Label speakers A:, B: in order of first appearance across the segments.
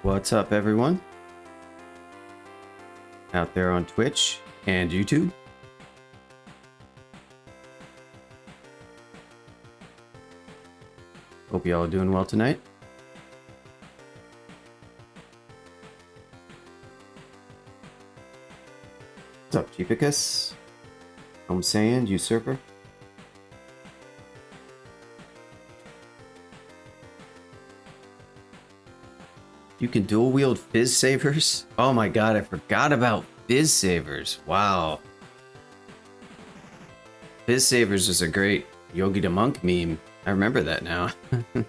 A: What's up, everyone? Out there on Twitch and YouTube. Hope y'all are doing well tonight. What's up, Jeepicus? Home Sand, Usurper. You can dual wield fizz savers? Oh my god, I forgot about fizz savers. Wow. Fizz savers is a great Yogi the Monk meme. I remember that now. It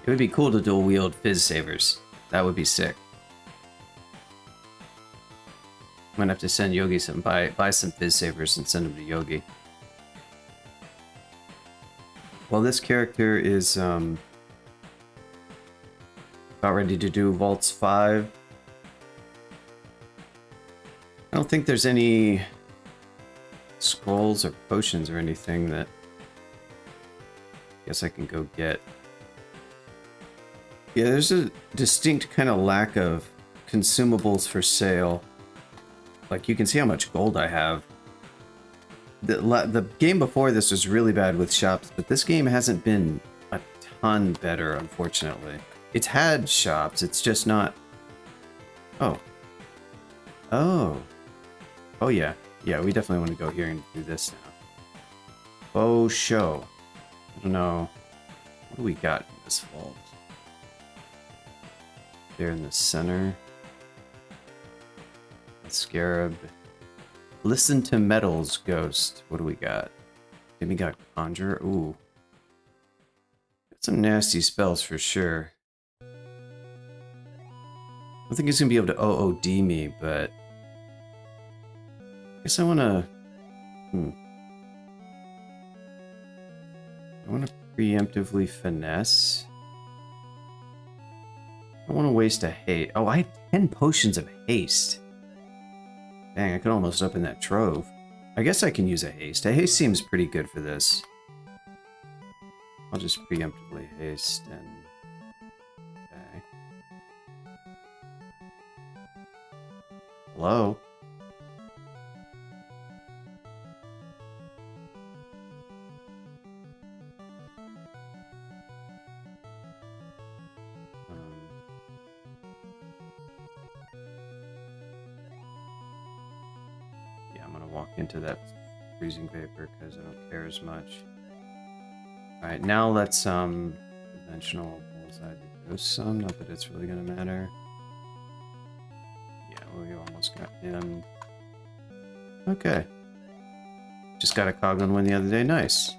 A: would be cool to dual wield fizz savers. That would be sick. I'm gonna have to send Yogi some buy some fizz savers and send them to Yogi. Well, this character is about ready to do Vaults 5. I don't think there's any scrolls or potions or anything that I guess I can go get. Yeah, there's a distinct kind of lack of consumables for sale. Like, you can see how much gold I have. The game before this was really bad with shops, but this game hasn't been a ton better, unfortunately. It's had shops, it's just not... Oh. Oh. Oh, yeah. Yeah, we definitely want to go here and do this now. Oh, show. I don't know. What do we got in this vault? There in the center. A scarab. Listen to Metals Ghost. What do we got? Then we got Conjure. Ooh. Got some nasty spells for sure. I don't think he's gonna be able to OOD me, but I guess I wanna I wanna preemptively finesse. I don't wanna waste a haste. Oh, I have 10 potions of haste. Dang, I could almost open that trove. I guess I can use a haste. A haste seems pretty good for this. I'll just preemptively haste and... Okay. Hello? Into that freezing vapor because I don't care as much. Alright, now let's conventional bullseye do some, not that it's really gonna matter. Yeah, we almost got him. Okay. Just got a Coglin win the other day, nice.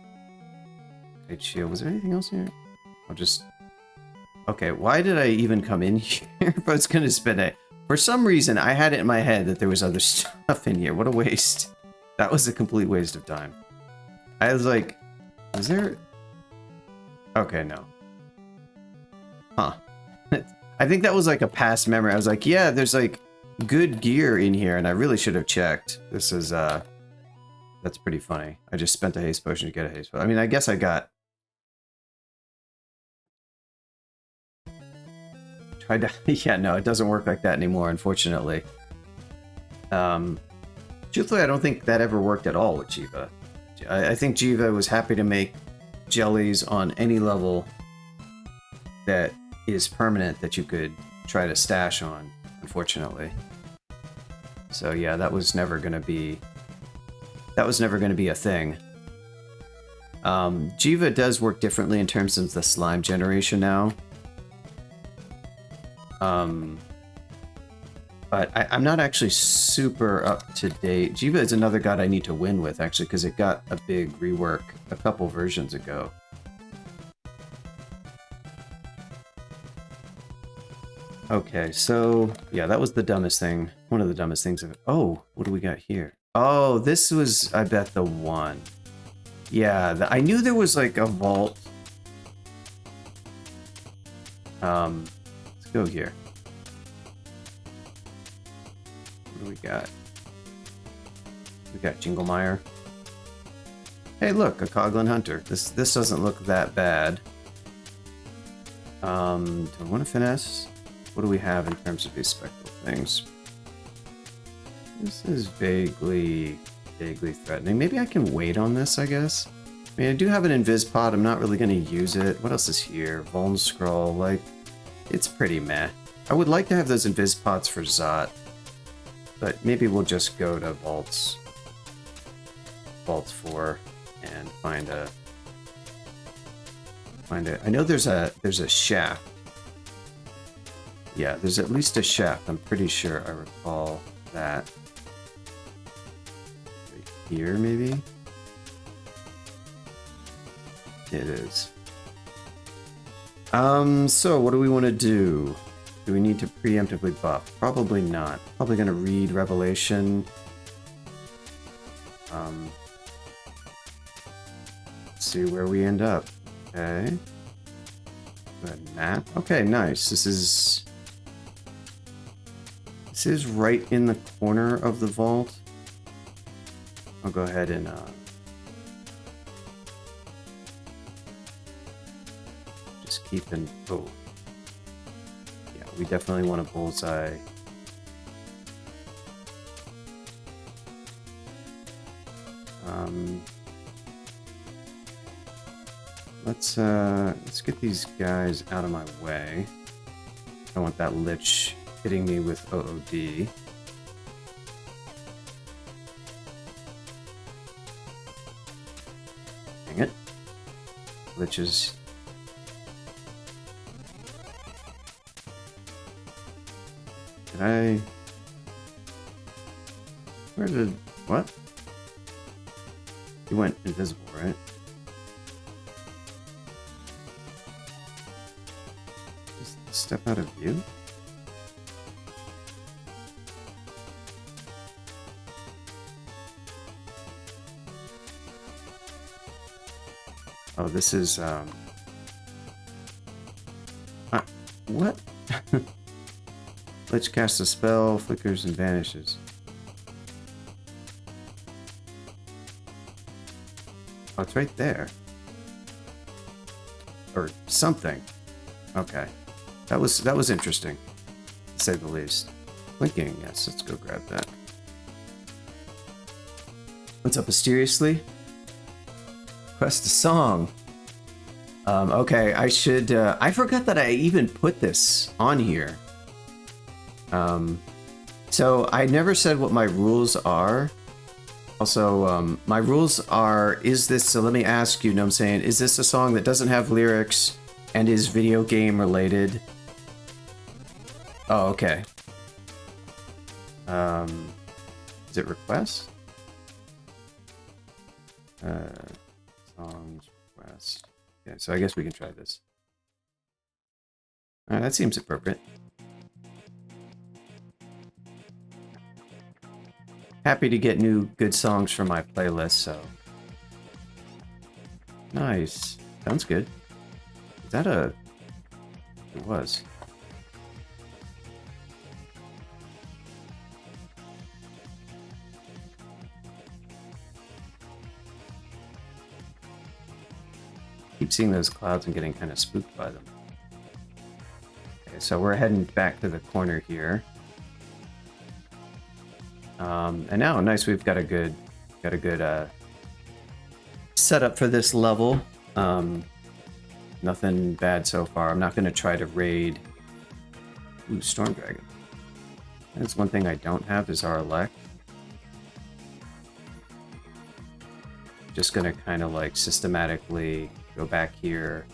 A: Great shield. Was there anything else here? I'll just... Okay, why did I even come in here if I was gonna spend it? For some reason, I had it in my head that there was other stuff in here. What a waste. That was a complete waste of time. I was like, is there... Okay, no. Huh. I think that was like a past memory. I was like, yeah, there's like good gear in here, and I really should have checked. This is, that's pretty funny. I just spent a haste potion to get a haste potion. I mean, I guess I got... Tried to... Yeah, no, it doesn't work like that anymore, unfortunately. Truthfully, I don't think that ever worked at all with Jiva. I think Jiva was happy to make jellies on any level that is permanent that you could try to stash on, unfortunately. So yeah, that was never gonna be a thing. Jiva does work differently in terms of the slime generation now. But I'm not actually super up to date. Jiva is another god I need to win with, actually, because it got a big rework a couple versions ago. Okay, so, yeah, that was the dumbest thing. One of the dumbest things. Oh, what do we got here? Oh, this was, I bet, the one. Yeah, I knew there was, like, a vault. Let's go here. What do we got? We got Jinglemeyer. Hey, look, a Coglin Hunter. This doesn't look that bad. Do I want to finesse? What do we have in terms of these spectral things? This is vaguely threatening. Maybe I can wait on this, I guess. I mean, I do have an invis pod. I'm not really going to use it. What else is here? Vuln Scroll. Like, it's pretty meh. I would like to have those invis pods for Zot, but maybe we'll just go to Vaults 4 and find a. I know there's a shaft. Yeah, there's at least a shaft. I'm pretty sure I recall that. Right here, maybe? It is. So what do we want to do? Do we need to preemptively buff? Probably not. Probably going to read Revelation. Let's see where we end up. Okay. Good map. Okay, nice. This is right in the corner of the vault. I'll go ahead and just keep an oh. Yeah, we definitely want a bullseye. Let's get these guys out of my way. I don't want that lich hitting me with OOD. Dang it. Liches. Did I... Where did... What? He went invisible, right? Just step out of view? Oh, this is, what? Lich casts a spell, flickers, and vanishes. Oh, it's right there. Or something. Okay. That was interesting, to say the least. Blinking, yes, let's go grab that. What's up, mysteriously? Request a song. Okay, I should, I forgot that I even put this on here. So I never said what my rules are. Also, my rules are, is this, so let me ask you, know what I'm saying, is this a song that doesn't have lyrics and is video game related? Oh, okay. Is it request? Songs request. Okay, so I guess we can try this. Alright, that seems appropriate. Happy to get new good songs from my playlist, so. Nice. Sounds good. Is that a... It was. Keep seeing those clouds and getting kind of spooked by them. Okay, so we're heading back to the corner here. And now, nice, we've got a good setup for this level. Nothing bad so far. I'm not going to try to raid. Ooh, Storm Dragon. That's one thing I don't have is our elect. Just going to kind of like systematically go back here.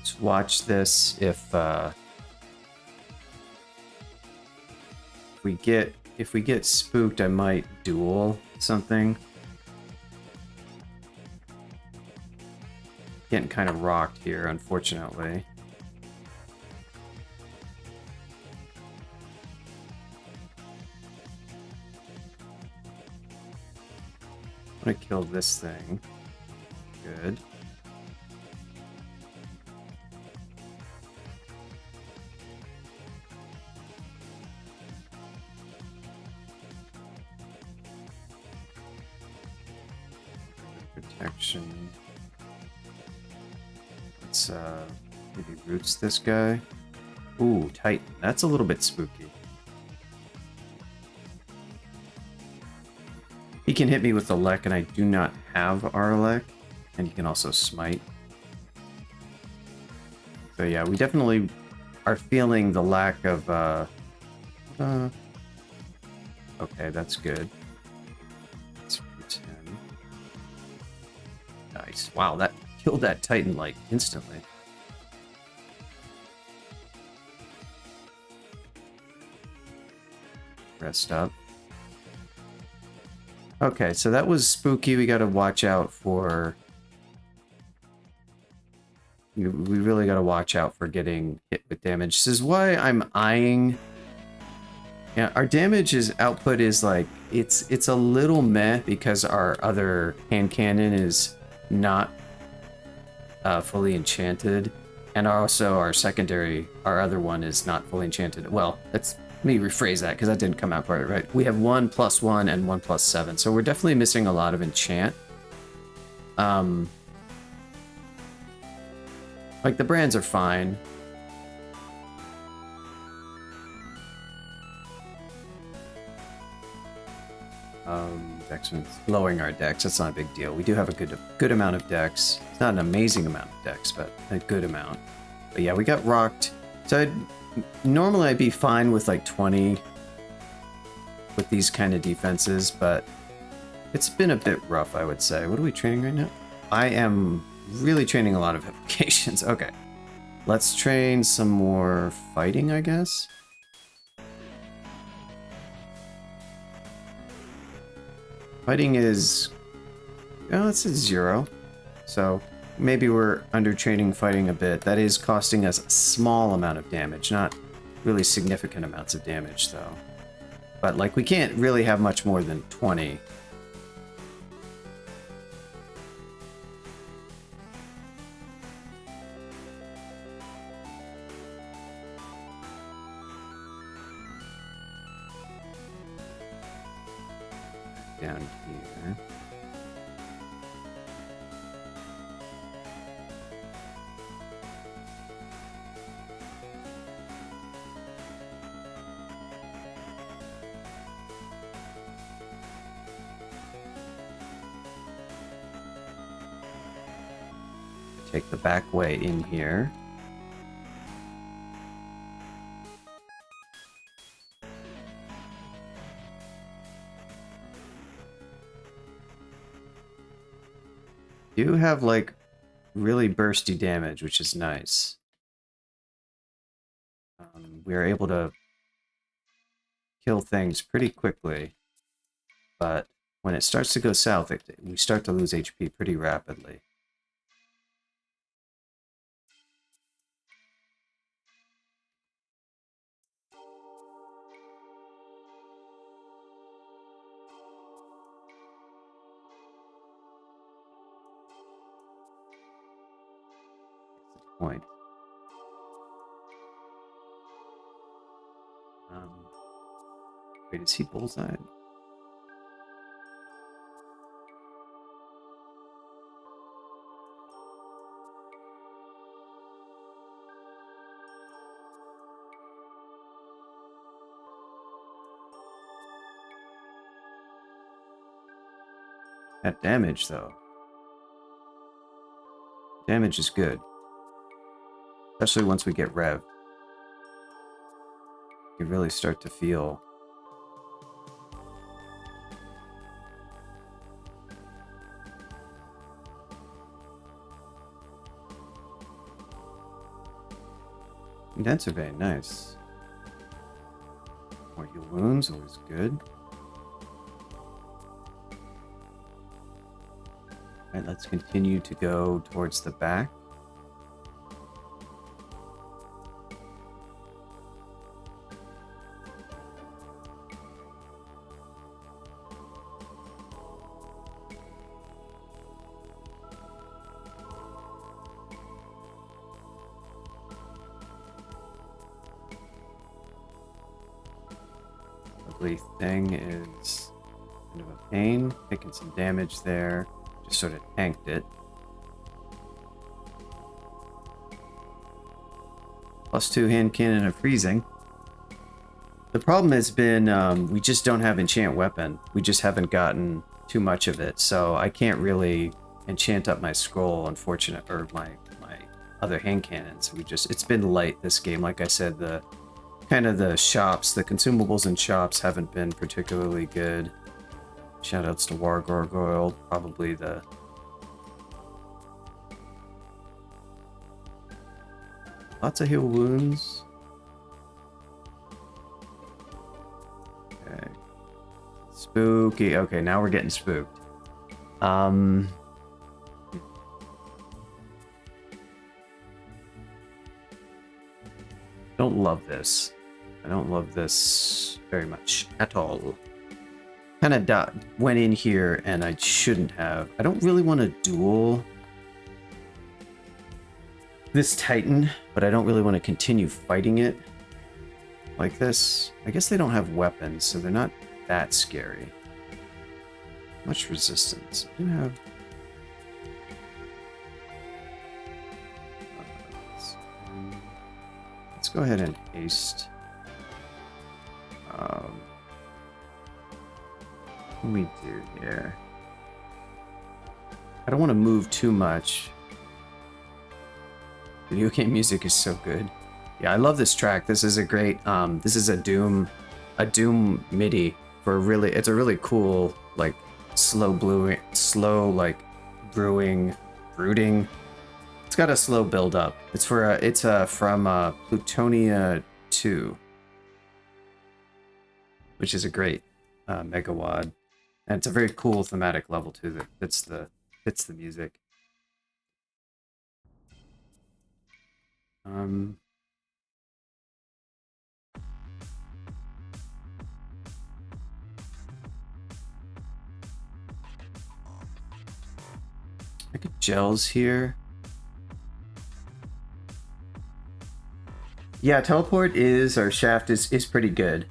A: Just watch this. If we get spooked, I might duel something. Getting kind of rocked here, unfortunately. I'm gonna kill this thing. Good. protection. Let's maybe roots this guy. Ooh, Titan. That's a little bit spooky. He can hit me with the Lek, and I do not have Arlek. And he can also smite. So yeah, we definitely are feeling the lack of okay, that's good. Let's root him. Nice. Wow, that killed that Titan like instantly. Rest up. Okay, so that was spooky. We gotta watch out for... We really gotta watch out for getting hit with damage. This is why I'm eyeing... Yeah, our damage output is like... It's a little meh because our other hand cannon is not fully enchanted. And also our secondary, our other one is not fully enchanted. Well, let me rephrase that because that didn't come out quite right. We have 1+1 and 1+7, so we're definitely missing a lot of enchant. Like the brands are fine. Dex, lowering our dex, that's not a big deal. We do have a good amount of dex. It's not an amazing amount of dex, but a good amount. But yeah, we got rocked. So normally I'd be fine with like 20 with these kind of defenses, but it's been a bit rough, I would say. What are we training right now? I am really training a lot of applications. Okay. Let's train some more fighting, I guess. Fighting is... Oh, it's a 0. So maybe we're under-training fighting a bit. That is costing us a small amount of damage. Not really significant amounts of damage, though. But, like, we can't really have much more than 20. Down here. Take the back way in here. Do have like really bursty damage, which is nice. We are able to kill things pretty quickly, but when it starts to go south, we start to lose HP pretty rapidly. Point. Wait, is he bullseye? That damage, though. Damage is good. Especially once we get revved. You really start to feel... Denser vein, nice. More heal wounds, always good. Alright, let's continue to go towards the back. Ugly thing is kind of a pain, taking some damage there. Just sort of tanked it. +2 hand cannon of freezing. The problem has been we just don't have enchant weapon. We just haven't gotten too much of it, so I can't really enchant up my scroll, or my other hand cannons. It's been light this game. Like I said, the shops, the consumables and shops haven't been particularly good. Shoutouts to War Gargoyle, probably the lots of heal wounds. Okay. Spooky. Okay, now we're getting spooked. Don't love this. I don't love this very much at all. Kind of went in here and I shouldn't have. I don't really want to duel this Titan, but I don't really want to continue fighting it like this. I guess they don't have weapons, so they're not that scary. Much resistance. I do have... let's go ahead and haste. What do we do here? I don't want to move too much. Video game music is so good. Yeah, I love this track. This is a great, this is a Doom MIDI for it's a really cool, like, brooding. It's got a slow build up. It's from Plutonia 2, which is a great megawad, and it's a very cool thematic level too that fits the music. I get gels here. Yeah, teleport or shaft is pretty good.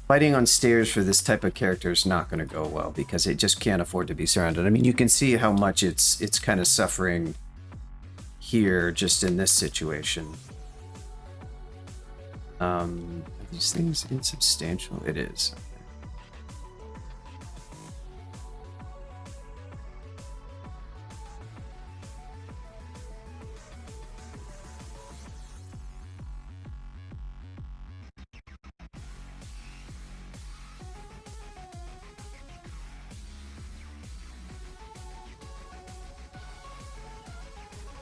A: Fighting on stairs for this type of character is not going to go well because it just can't afford to be surrounded. I mean, you can see how much it's kind of suffering here just in this situation. Are these things insubstantial? It is.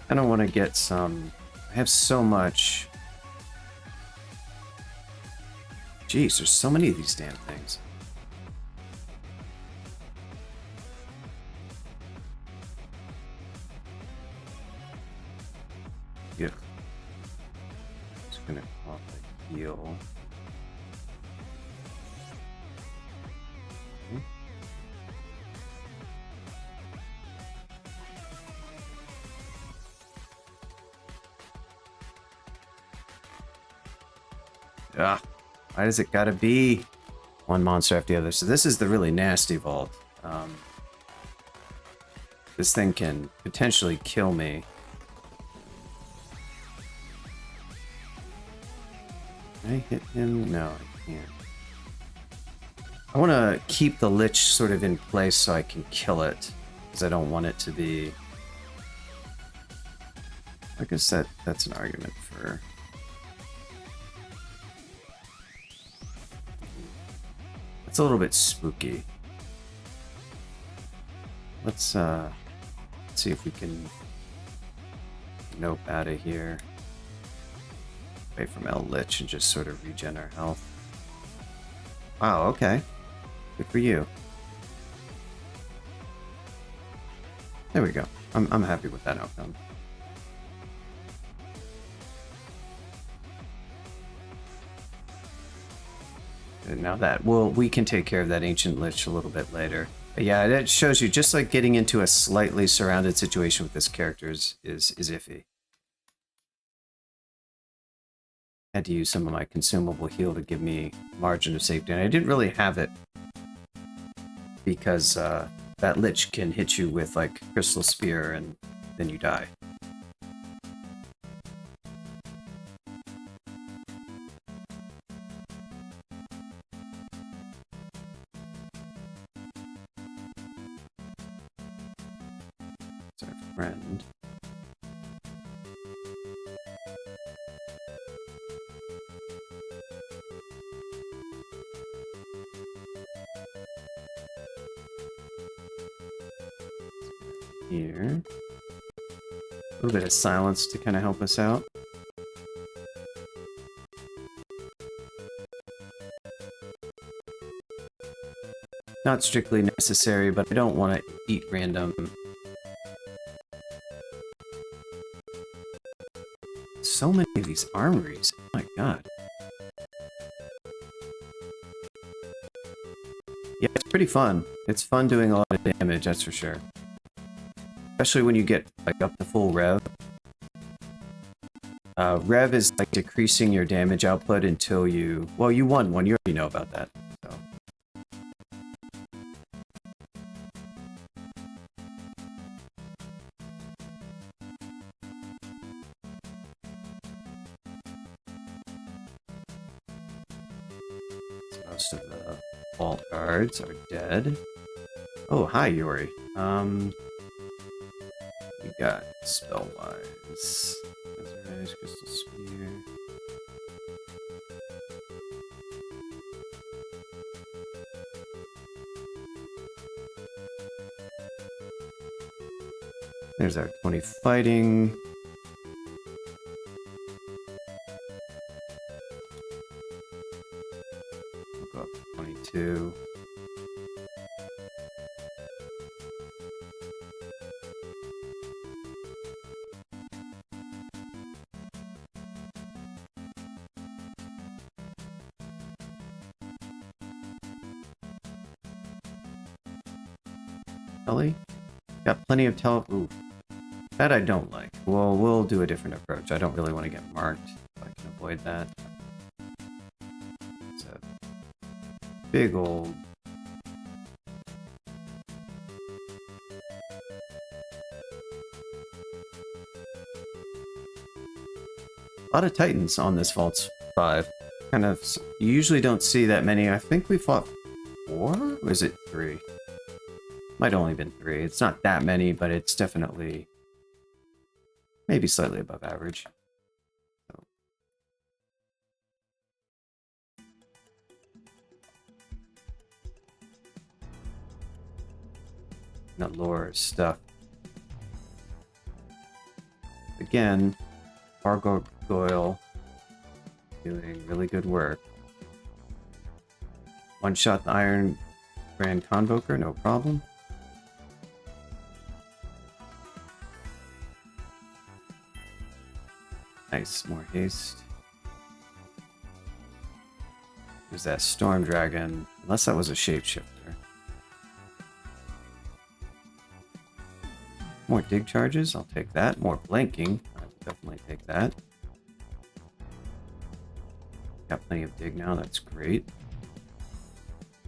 A: I don't want to get some... I have so much... Jeez, there's so many of these damn things. Yeah. Just gonna call it heal. Ah, why does it gotta be one monster after the other? So this is the really nasty vault. This thing can potentially kill me. Can I hit him? No, I can't. I want to keep the Lich sort of in place so I can kill it, because I don't want it to be... I guess that's an argument for... It's a little bit spooky. Let's see if we can nope out of here. Away from El Lich and just sort of regen our health. Wow, okay. Good for you. There we go. I'm happy with that outcome. And now that we can take care of that ancient Lich a little bit later. But yeah, that shows you just like getting into a slightly surrounded situation with this character is iffy. Had to use some of my consumable heal to give me margin of safety, and I didn't really have it because that lich can hit you with like crystal spear and then you die. It's our friend. Here. A little bit of silence to kind of help us out. Not strictly necessary, but I don't want to eat random. So many of these armories. Oh my god. Yeah, it's pretty fun. It's fun doing a lot of damage, that's for sure. Especially when you get like up to full rev. Rev is like decreasing your damage output until you... Well, you won one. You already know about that. So. Most of the vault guards are dead. Oh, hi, Yori. We got Spellwise. Resurrect, Crystal Spear. There's our 20 fighting. We'll go up to 22. Telly? Got plenty of Ooh. That I don't like. Well, we'll do a different approach. I don't really want to get marked. If I can avoid that. It's a big old... A lot of Titans on this Vault 5. Kind of... You usually don't see that many. I think we fought 4? Or is it 3? Might only been 3. It's not that many, but it's definitely maybe slightly above average. So. Not lore stuff. Again, Gargoyle doing really good work. One shot the Iron Grand Convoker, no problem. Nice, more haste. There's that Storm Dragon, unless that was a shapeshifter. More dig charges, I'll take that. More blanking, I will definitely take that. Got plenty of dig now, that's great.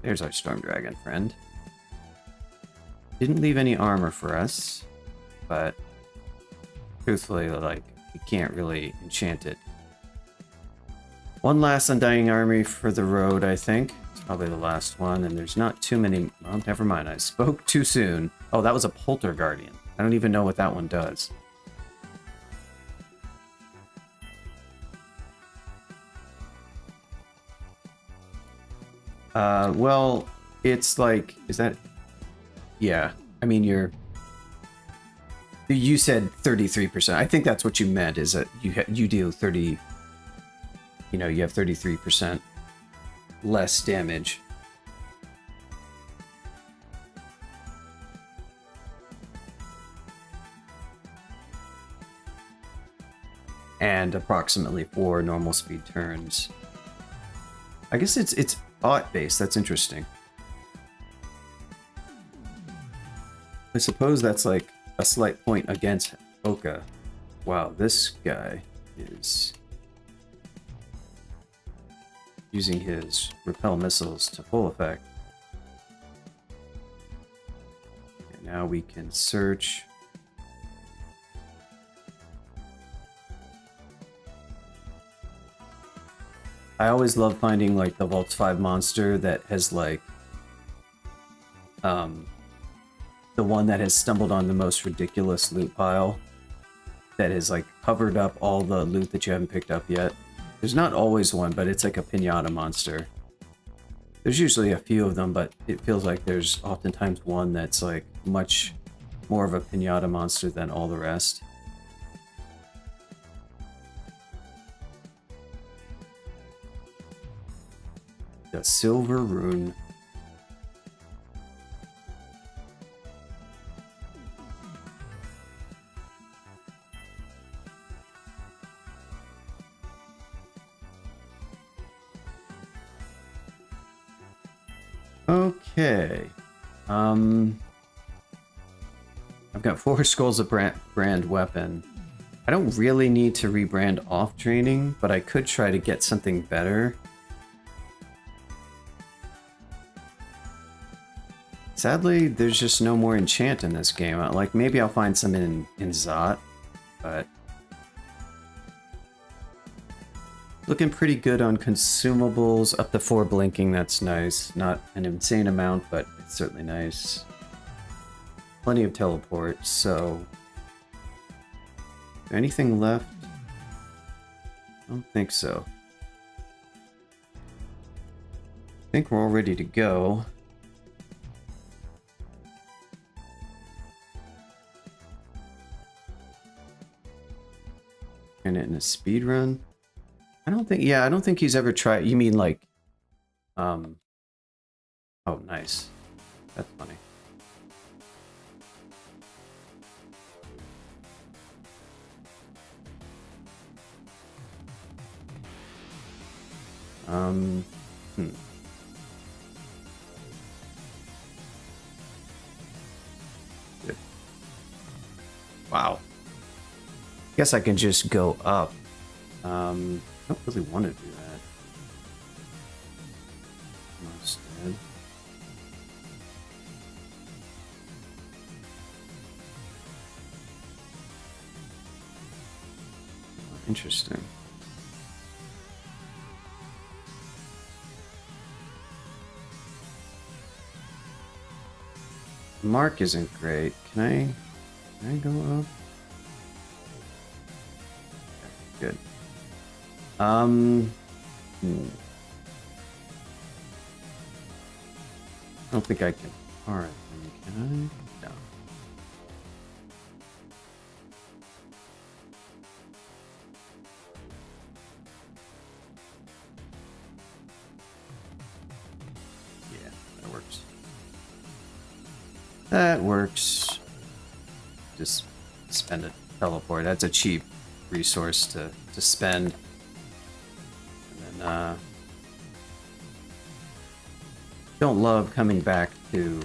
A: There's our Storm Dragon friend. Didn't leave any armor for us, but truthfully, like, you can't really enchant it. One last Undying Army for the road, I think. It's probably the last one, and there's not too many... Well, never mind, I spoke too soon. Oh, that was a Polter Guardian. I don't even know what that one does. Well, it's like... Is that... Yeah, I mean, you said 33%. I think that's what you meant, is that you do 30... You know, you have 33% less damage. And approximately 4 normal speed turns. I guess it's aught based. That's interesting. I suppose that's like a slight point against Oka. Wow, this guy is using his repel missiles to full effect. now we can search. I always love finding like the Vaults 5 monster that has like the one that has stumbled on the most ridiculous loot pile that has like covered up all the loot that you haven't picked up yet. There's not always one, but it's like a pinata monster. There's usually a few of them, but it feels like there's oftentimes one that's like much more of a pinata monster than all the rest. The Silver Rune. Okay. I've got 4 scrolls of brand weapon. I don't really need to rebrand off training, but I could try to get something better. Sadly, there's just no more enchant in this game. Like, maybe I'll find some in Zot, but... Looking pretty good on consumables. Up to 4 blinking, that's nice. Not an insane amount, but it's certainly nice. Plenty of teleport, so... Anything left? I don't think so. I think we're all ready to go. And it in a speed run. I don't think he's ever tried. You mean like, oh, nice. That's funny. Good. Wow. Guess I can just go up. I don't really want to do that. Instead. Interesting. Mark isn't great. Can I go up? Good. I don't think I can. Alright, can I? No. Yeah, that works. That works. Just spend a teleport. That's a cheap resource to spend. And then, don't love coming back to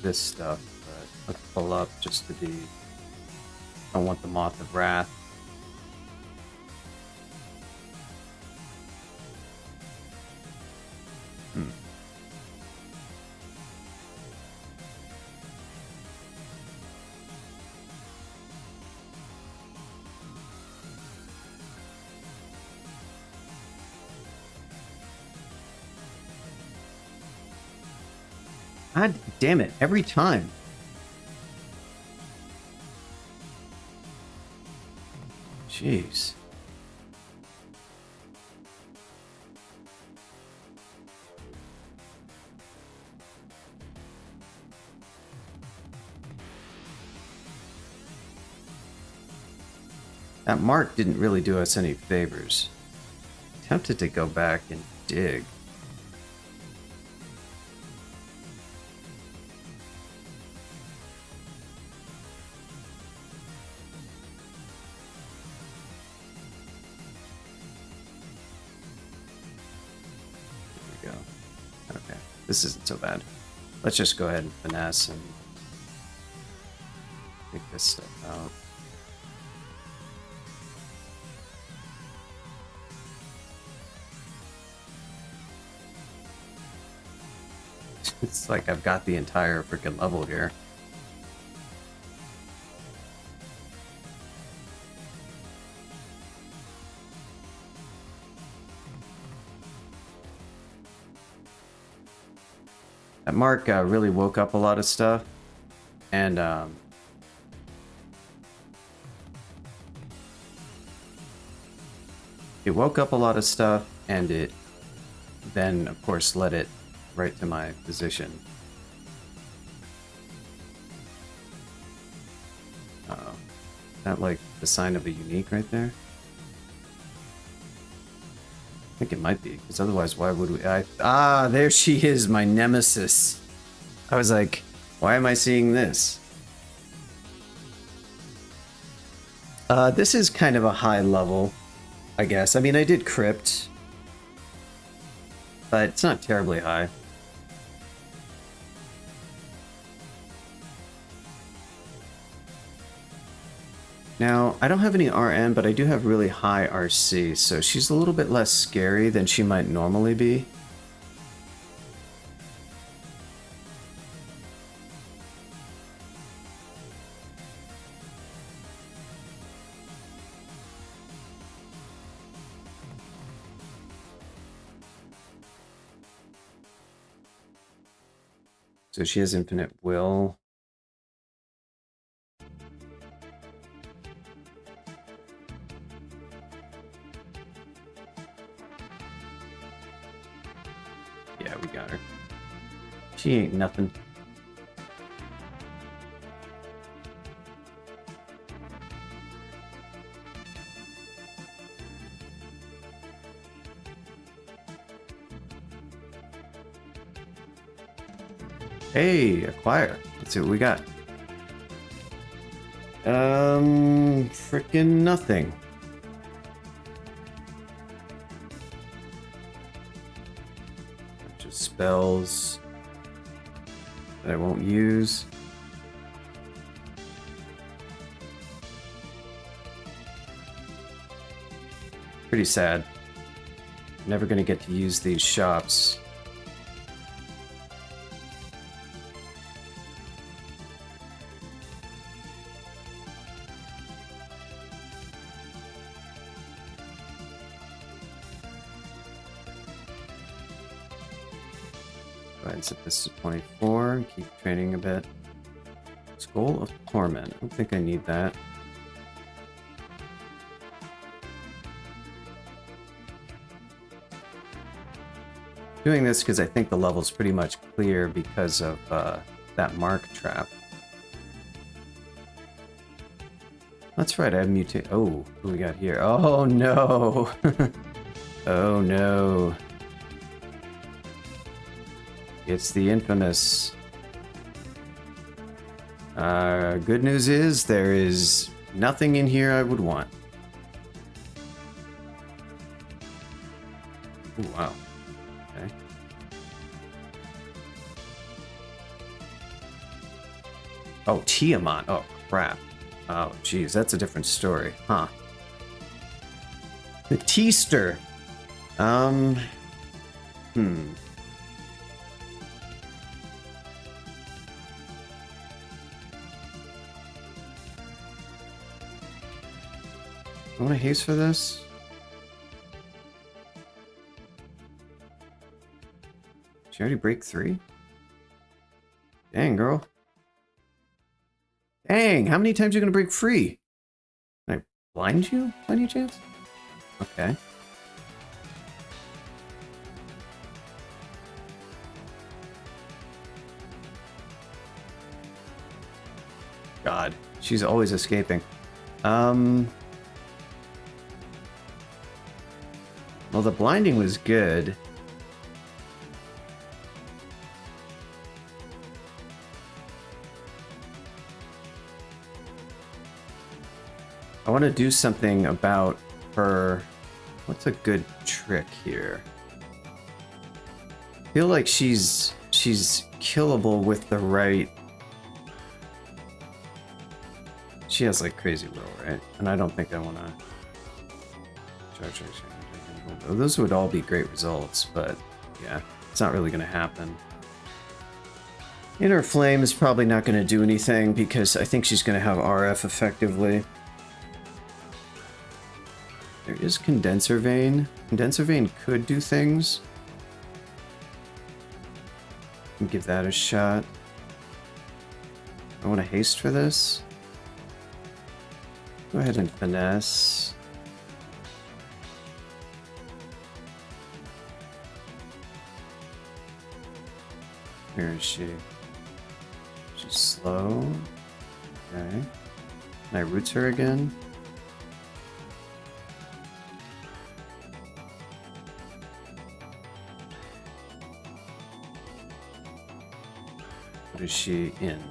A: this stuff, but let's pull up just to be. I don't want the Moth of Wrath. God damn it, every time. Jeez. That mark didn't really do us any favors. Tempted to go back and dig. This isn't so bad. Let's just go ahead and finesse and take this stuff out. It's like I've got the entire freaking level here. That mark really woke up a lot of stuff, and it woke up a lot of stuff, and it then, of course, led it right to my position. Uh-oh. Is that like the sign of a unique right there? I think it might be, because otherwise why would we... there she is, my nemesis. I was like, why am I seeing this? This is kind of a high level, I guess. I mean, I did crypt, but it's not terribly high. Now, I don't have any RN, but I do have really high RC, so she's a little bit less scary than she might normally be. So she has infinite will. Yeah, we got her. She ain't nothing. Hey, acquire. Let's see what we got. Frickin' nothing. Bunch of spells that I won't use. Pretty sad. Never gonna get to use these shops. Go ahead and set this to 24. Keep training a bit. Skull of Torment. I don't think I need that. Doing this because I think the level's pretty much clear because of that mark trap. That's right, I have mutate. Oh, what do we got here? Oh no! Oh no. It's the infamous. Good news is there is nothing in here I would want. Ooh, wow. Okay. Oh, Tiamat. Oh, crap. Oh, geez, that's a different story, huh? The Teaster. I want to haste for this. Did you already break 3? Dang, girl. Dang, how many times are you going to break free? Can I blind you by any chance? Okay. God, she's always escaping. Well, the blinding was good. I want to do something about her. What's a good trick here? I feel like she's killable with the right. She has like crazy will, right? And I don't think I want to. Those would all be great results, but yeah, it's not really going to happen. Inner Flame is probably not going to do anything because I think she's going to have RF effectively. There is Condenser Vein. Condenser Vein could do things. Can give that a shot. I want to haste for this. Go ahead and finesse. Where is she? She's slow. Okay. Can I roots her again? What is she in?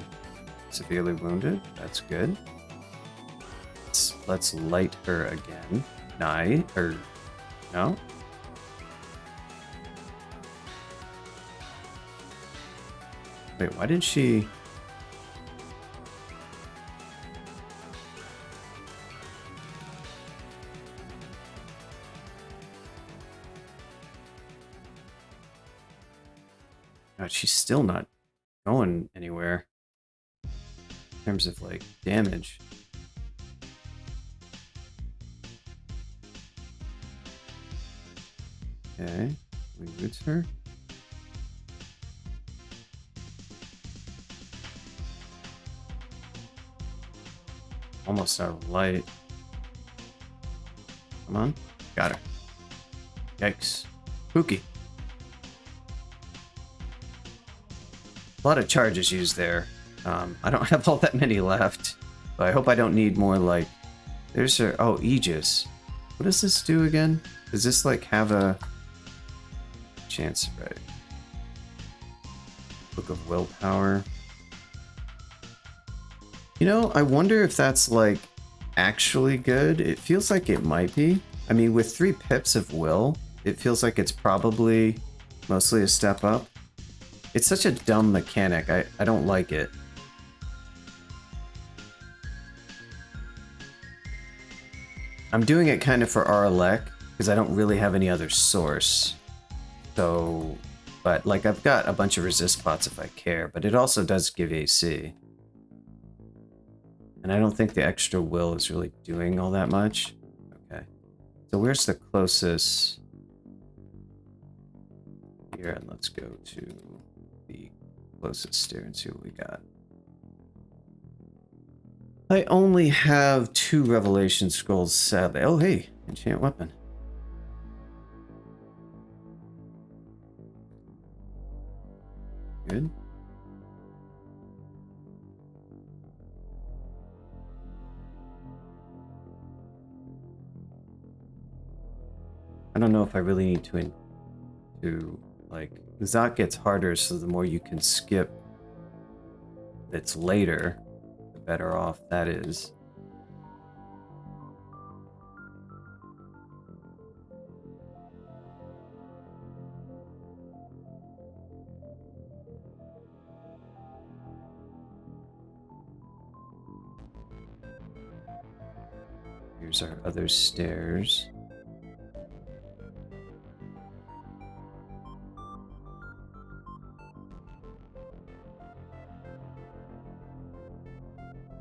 A: Severely wounded? That's good. Let's light her again. No? Wait, why did she... God, she's still not going anywhere in terms of like damage. Okay, we roots her. Almost out of light. Come on, got her. Yikes. Spooky. A lot of charges used there. I don't have all that many left, but I hope I don't need more like... There's her... Oh, Aegis. What does this do again? Does this like have a... Chance, right? Book of Willpower. You know, I wonder if that's like actually good. It feels like it might be. I mean, with 3 pips of will, it feels like it's probably mostly a step up. It's such a dumb mechanic. I don't like it. I'm doing it kind of for Aralek because I don't really have any other source. So, but like I've got a bunch of resist pots if I care, but it also does give AC. And I don't think the extra will is really doing all that much. Okay. So where's the closest? Here, and let's go to the closest there and see what we got. I only have 2 Revelation Scrolls, sadly. Oh, hey, enchant weapon. Good. I don't know if I really need to like, Zot gets harder, so the more you can skip that's later, the better off that is. Here's our other stairs.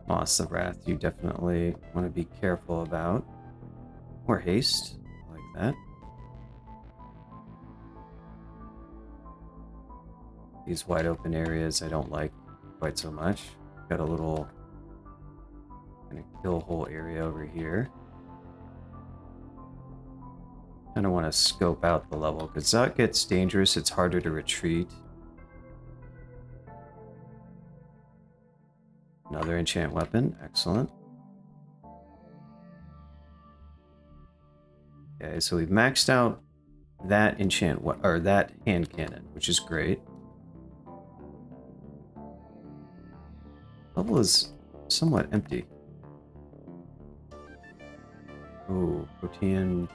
A: Moss of Wrath, you definitely want to be careful about. Or haste, like that. These wide open areas I don't like quite so much. Got a little kind of kill hole area over here. Kind of want to scope out the level because that gets dangerous. It's harder to retreat. Another enchant weapon, excellent. Okay, so we've maxed out that or that hand cannon, which is great. Level is somewhat empty. Ooh, protein.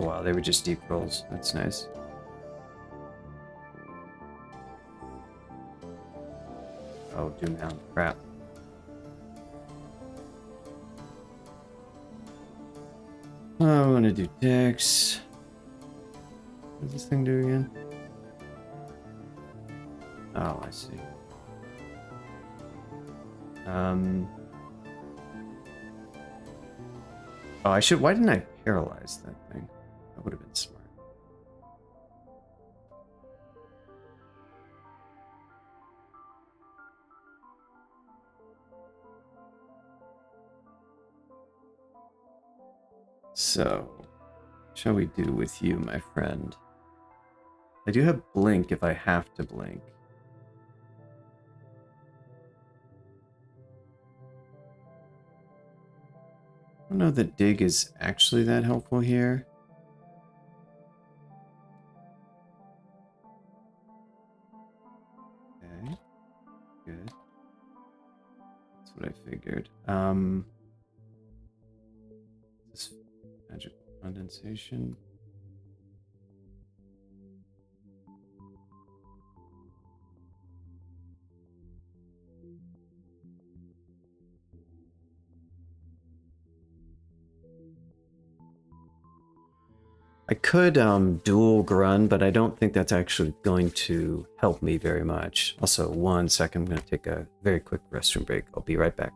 A: Oh, wow, they were just deep rolls. That's nice. Oh, Doomhound. Crap. Oh, I want to do Dex. What does this thing do again? Oh, I see. Oh, I should. Why didn't I paralyze that thing? That would have been smart. So, what shall we do with you, my friend? I do have blink if I have to blink. I don't know that dig is actually that helpful here. Okay, good. That's what I figured. This magic condensation. I could dual grunt, but I don't think that's actually going to help me very much. Also, 1 second, I'm going to take a very quick restroom break. I'll be right back.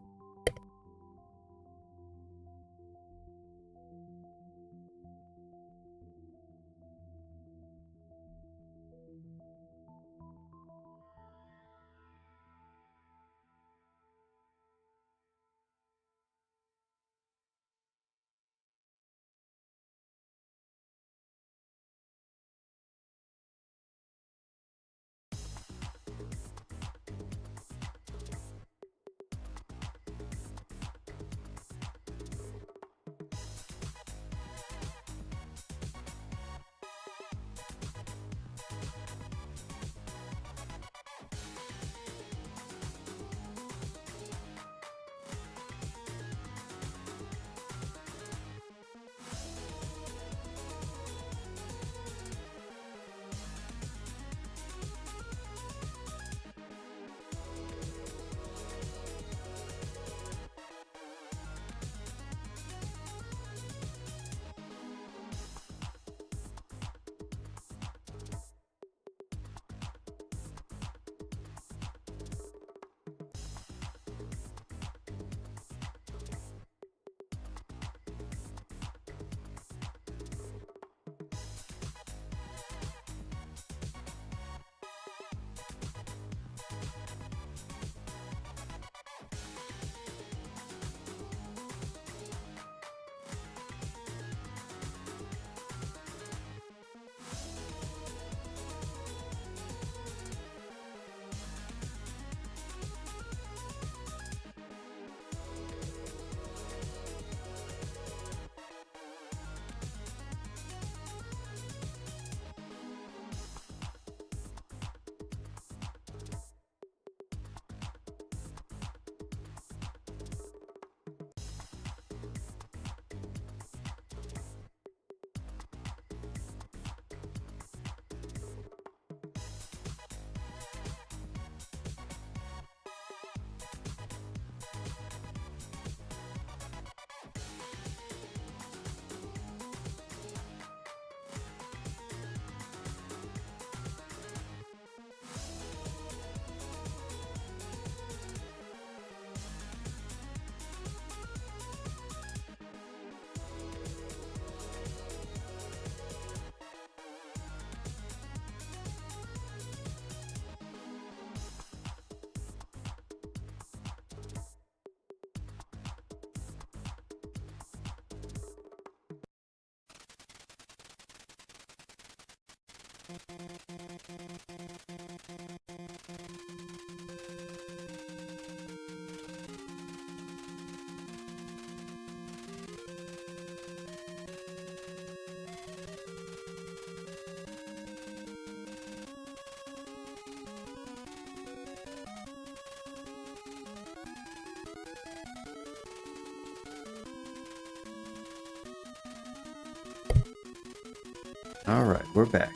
A: Alright, we're back.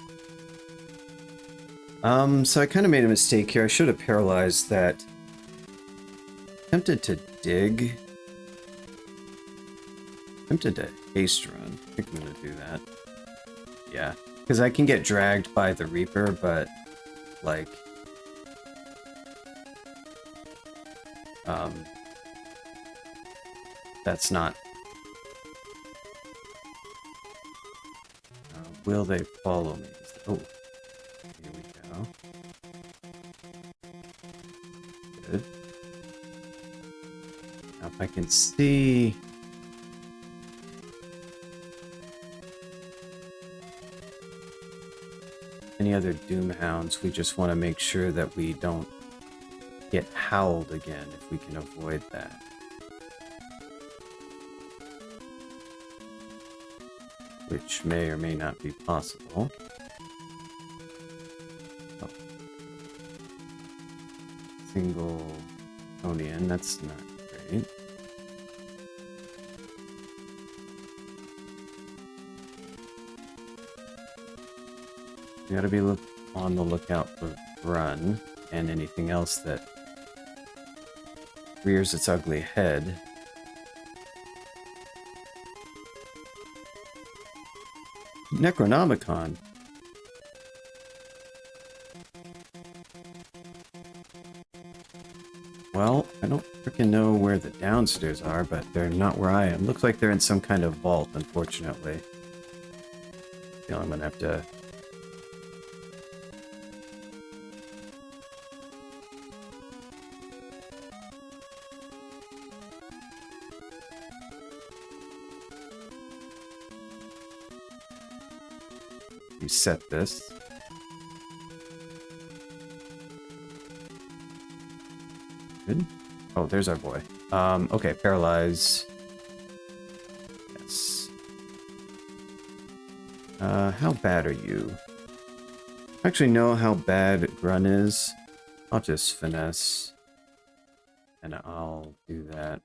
A: So I kind of made a mistake here. I should have paralyzed that. Tempted to dig. Tempted to haste run. I think I'm gonna do that. Yeah, because I can get dragged by the Reaper, but like, that's not. Will they follow me? Oh, here we go. Good. Now if I can see. Any other Doomhounds, we just want to make sure that we don't get howled again if we can avoid that. Which may or may not be possible. Oh. Single Onion, that's not great. You gotta be on the lookout for Run and anything else that rears its ugly head. Necronomicon. Well, I don't freaking know where the downstairs are, but they're not where I am. Looks like they're in some kind of vault, unfortunately. I feel I'm gonna have to... reset this. Good. Oh, there's our boy. Okay, paralyze. Yes. How bad are you? I actually know how bad Grun is. I'll just finesse. And I'll do that.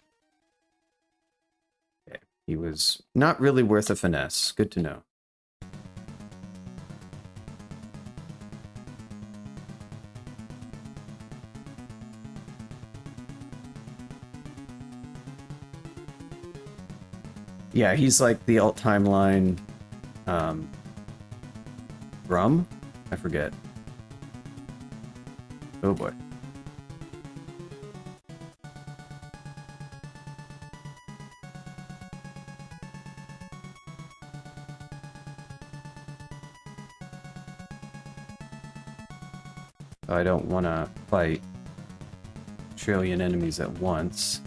A: Okay. He was not really worth a finesse. Good to know. Yeah, he's like the alt timeline Rum? I forget. Oh boy. I don't want to fight a trillion enemies at once.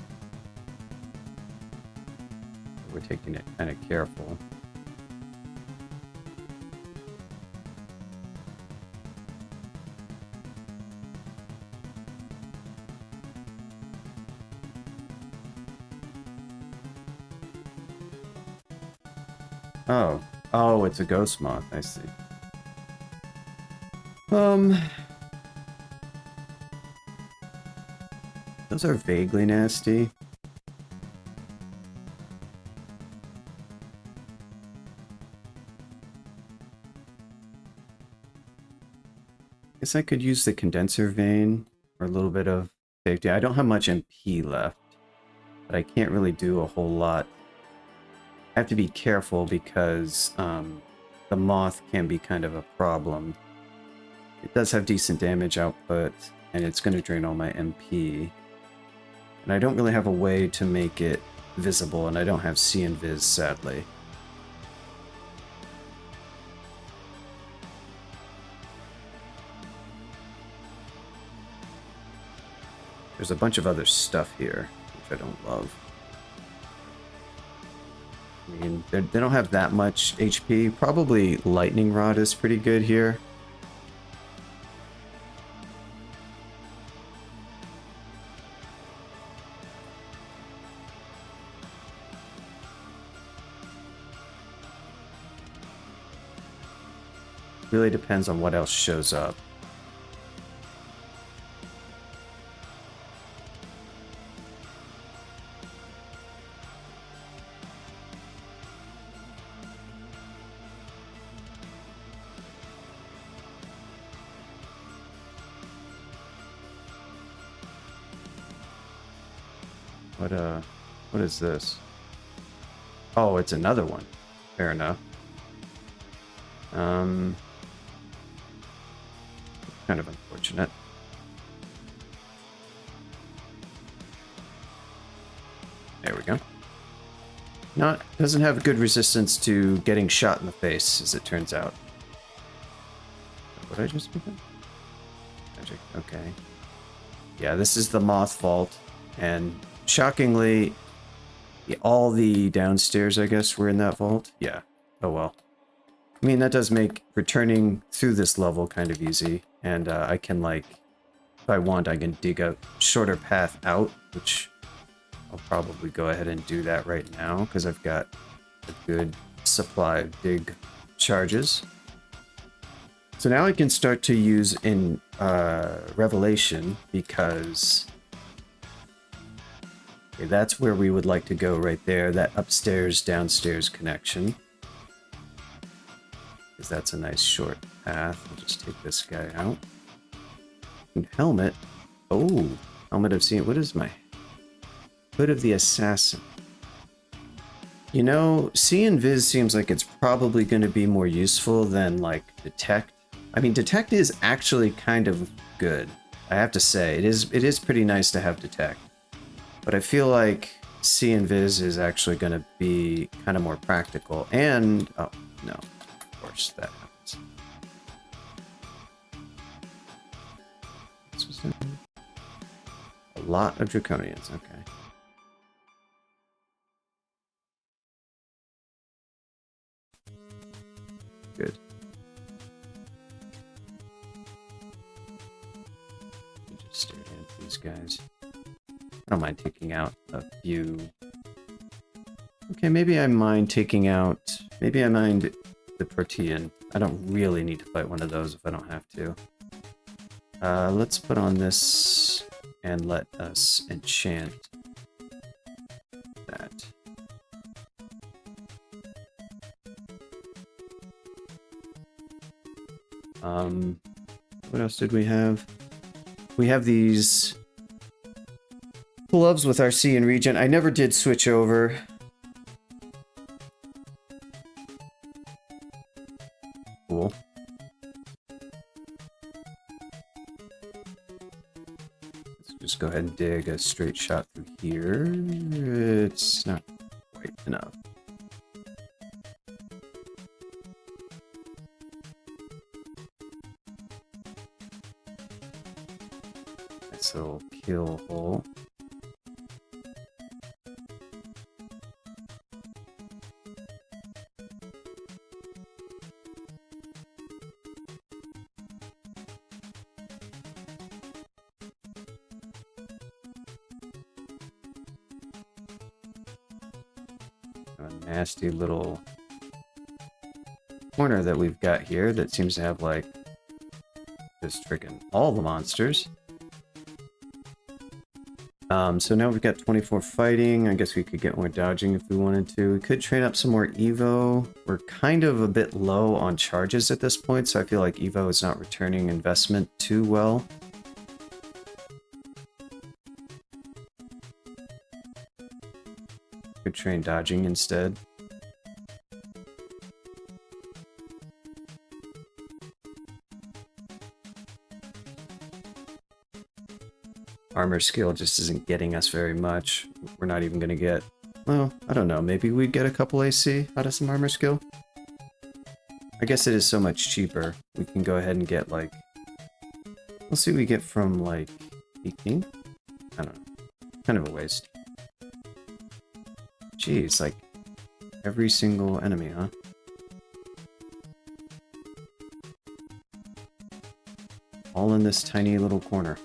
A: We're taking it kind of careful. Oh, it's a ghost moth, I see. Those are vaguely nasty. Guess I could use the condenser vein for a little bit of safety. I don't have much MP left, but I can't really do a whole lot. I have to be careful because the moth can be kind of a problem. It does have decent damage output, and it's going to drain all my MP. And I don't really have a way to make it visible, and I don't have See and Viz, sadly. There's a bunch of other stuff here, which I don't love. I mean, they don't have that much HP. Probably Lightning Rod is pretty good here. Really depends on what else shows up. What is this? Oh, it's another one. Fair enough. Kind of unfortunate. There we go. Doesn't have good resistance to getting shot in the face, as it turns out. What did I just begin? Magic. Okay. Yeah, this is the Moth Vault, and shockingly, all the downstairs, I guess, were in that vault. Yeah. Oh well. I mean, that does make returning through this level kind of easy, and I can, like, if I want, I can dig a shorter path out, which I'll probably go ahead and do that right now, because I've got a good supply of dig charges. So now I can start to use in Revelation, because okay, that's where we would like to go right there, that upstairs-downstairs connection. Because that's a nice short path. I'll just take this guy out. And helmet. Oh, helmet of seeing. What is my Hood of the Assassin? You know, See and Viz seems like it's probably going to be more useful than, like, Detect. I mean, Detect is actually kind of good. I have to say, it is pretty nice to have Detect. But I feel like See and Viz is actually going to be kind of more practical. And, oh, no, of course, that happens. This was a lot of Draconians, okay. Good. Just stare at these guys. I don't mind taking out a few. Okay, maybe I mind taking out. Maybe I mind the Protean. I don't really need to fight one of those if I don't have to. Let's put on this and let us enchant that. What else did we have? We have these gloves with our C and Regent. I never did switch over. Cool. Let's just go ahead and dig a straight shot through here. It's not quite enough. Nice little kill hole. A nasty little corner that we've got here that seems to have, like, just freaking all the monsters. So now we've got 24 fighting. I guess we could get more dodging if we wanted to. We could train up some more Evo. We're kind of a bit low on charges at this point, so I feel like Evo is not returning investment too well. Could train dodging instead. Armor skill just isn't getting us very much. We're not even going to get... Well, I don't know. Maybe we'd get a couple AC out of some armor skill? I guess it is so much cheaper. We can go ahead and get, like... We'll see what we get from, like, 18? I don't know. Kind of a waste. Jeez, like, every single enemy, huh? All in this tiny little corner.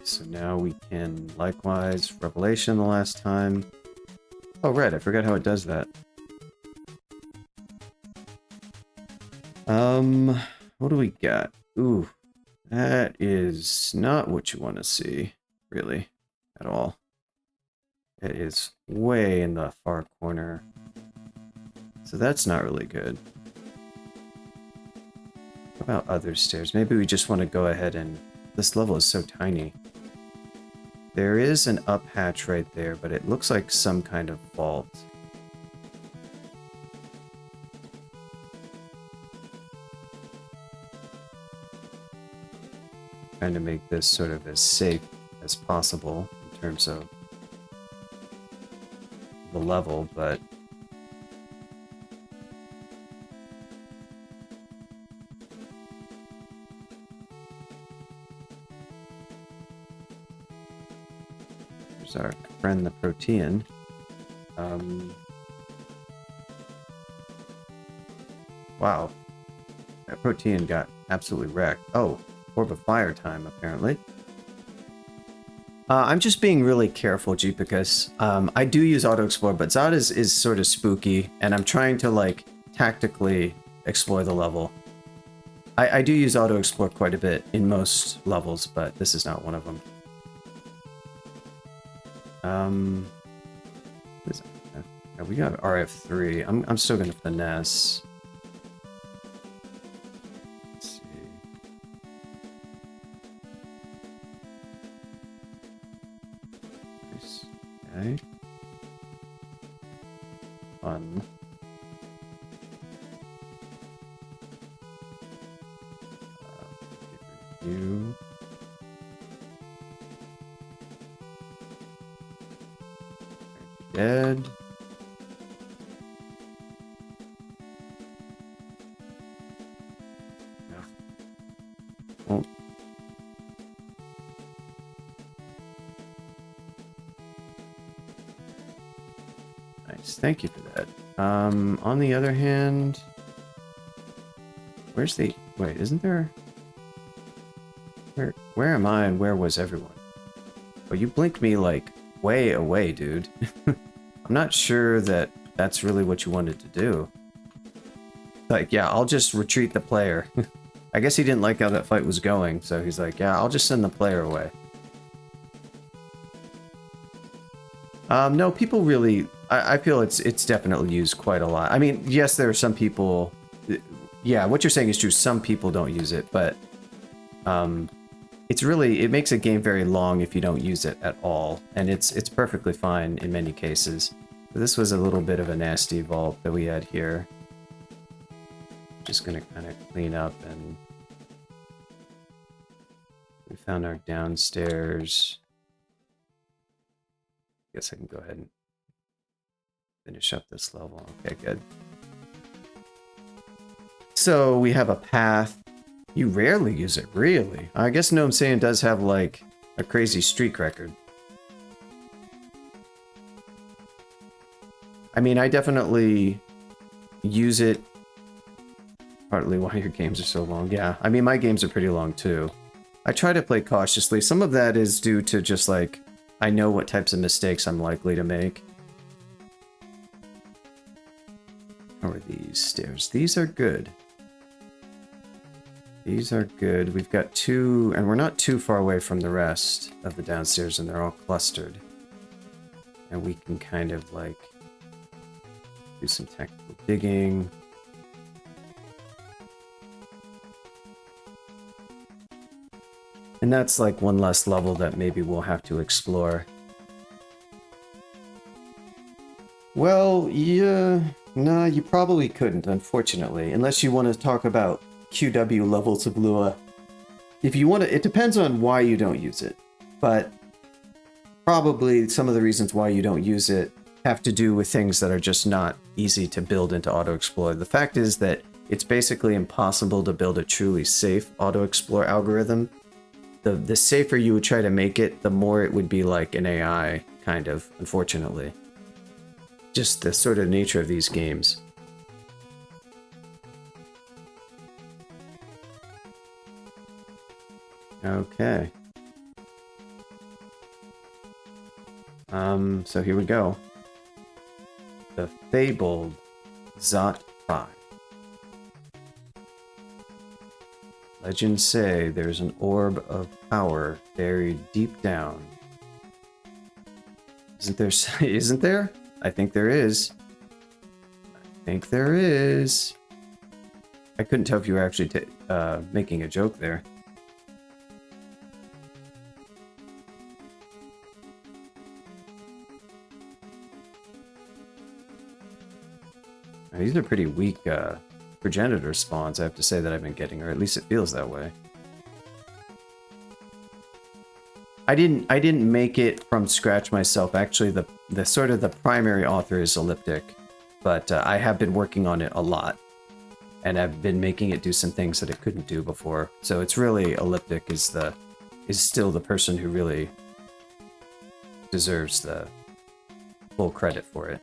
A: So now we can, likewise, Revelation the last time. Oh, right, I forgot how it does that. What do we got? Ooh, that is not what you want to see, really, at all. It is way in the far corner. So that's not really good. What about other stairs? Maybe we just want to go ahead and... This level is so tiny. There is an up hatch right there, but it looks like some kind of vault. Trying to make this sort of as safe as possible in terms of the level, but there's our friend the Protean. Wow, that Protean got absolutely wrecked. Oh, Orb of Fire time, apparently. I'm just being really careful, G, because I do use Auto Explore, but Zod is sort of spooky, and I'm trying to, like, tactically explore the level. I do use Auto Explore quite a bit in most levels, but this is not one of them. We got RF3. I'm still gonna finesse. Okay. Fun. You. Dead. Oh. Nice, thank you for that. On the other hand, where's the... Wait, isn't there... Where am I and where was everyone? Well, you blinked me, like, way away, dude. I'm not sure that that's really what you wanted to do. Like, yeah, I'll just retreat the player. I guess he didn't like how that fight was going, so he's like, yeah, I'll just send the player away. No, people really... I feel it's definitely used quite a lot. I mean, yes, there are some people... Yeah, what you're saying is true. Some people don't use it, but... It's really... It makes a game very long if you don't use it at all. And it's perfectly fine in many cases. So this was a little bit of a nasty vault that we had here. Just gonna kind of clean up and... We found our downstairs... Guess I can go ahead and finish up this level. Okay, good. So we have a path. You rarely use it, really. I guess Gnome Saiyan does have, like, a crazy streak record. I mean, I definitely use it partly why your games are so long. Yeah, I mean, my games are pretty long, too. I try to play cautiously. Some of that is due to just, like, I know what types of mistakes I'm likely to make. How are these stairs? These are good. These are good. We've got two, and we're not too far away from the rest of the downstairs, and they're all clustered. And we can kind of, like, do some tactical digging. And that's like one less level that maybe we'll have to explore. Well, yeah, nah, you probably couldn't, unfortunately, unless you want to talk about QW levels of Lua. If you want to, it depends on why you don't use it, but probably some of the reasons why you don't use it have to do with things that are just not easy to build into auto-explore. The fact is that it's basically impossible to build a truly safe auto-explore algorithm. The safer you would try to make it, the more it would be like an AI, kind of, unfortunately. Just the sort of nature of these games. Okay. So here we go. The fabled Zot 5. Legends say there's an orb of power buried deep down. Isn't there? I think there is. I think there is. I couldn't tell if you were actually making a joke there. These are pretty weak progenitor spawns, I have to say, that I've been getting, or at least it feels that way. I didn't make it from scratch myself. Actually, the sort of the primary author is Elliptic, but I have been working on it a lot, and I've been making it do some things that it couldn't do before. So it's really Elliptic is still the person who really deserves the full credit for it,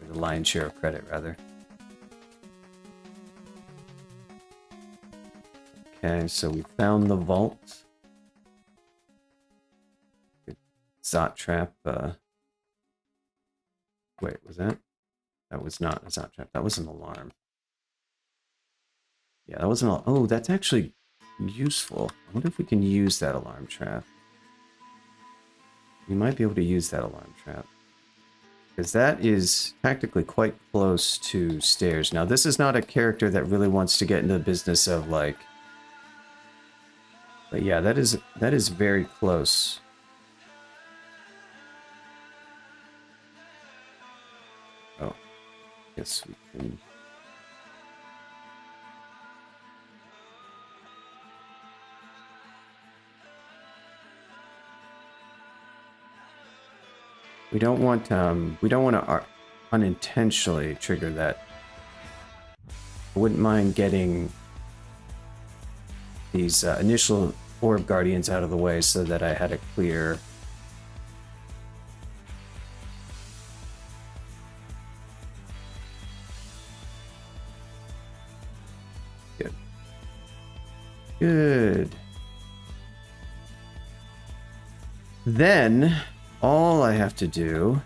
A: or the lion's share of credit, rather. Okay, so we found the vault. Zot trap. Wait, was that? That was not a Zot trap. That was an alarm. Yeah, that wasn't. Oh, that's actually useful. I wonder if we can use that alarm trap. We might be able to use that alarm trap, because that is tactically quite close to stairs. Now, this is not a character that really wants to get into the business of like. But yeah, that is very close. Oh, guess we can. We don't want to unintentionally trigger that. I wouldn't mind getting these initial orb guardians out of the way so that I had a clear. Good. Good. Then all I have to do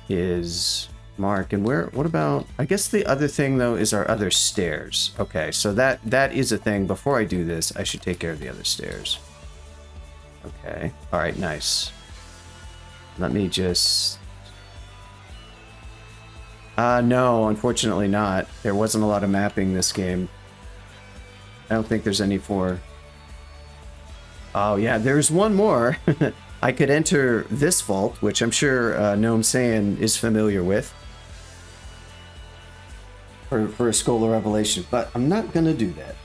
A: is mark, and what about, I guess the other thing though is our other stairs. Okay, so that is a thing. Before I do this, I should take care of the other stairs. Okay, all right, nice. Let me just... no, unfortunately not. There wasn't a lot of mapping this game. I don't think there's any for... Oh yeah, there's one more. I could enter this vault, which I'm sure Gnome Saiyan is familiar with, for a Scholar Revelation, but I'm not gonna do that.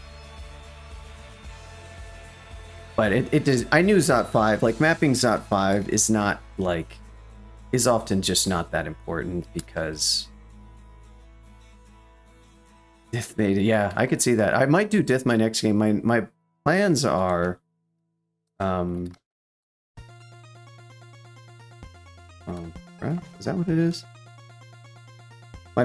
A: But it is. I knew Zot 5, like mapping Zot 5 is not like, is often just not that important because Dith Beta. Yeah, I could see that. I might do Dith my next game. My plans are, is that what it is? I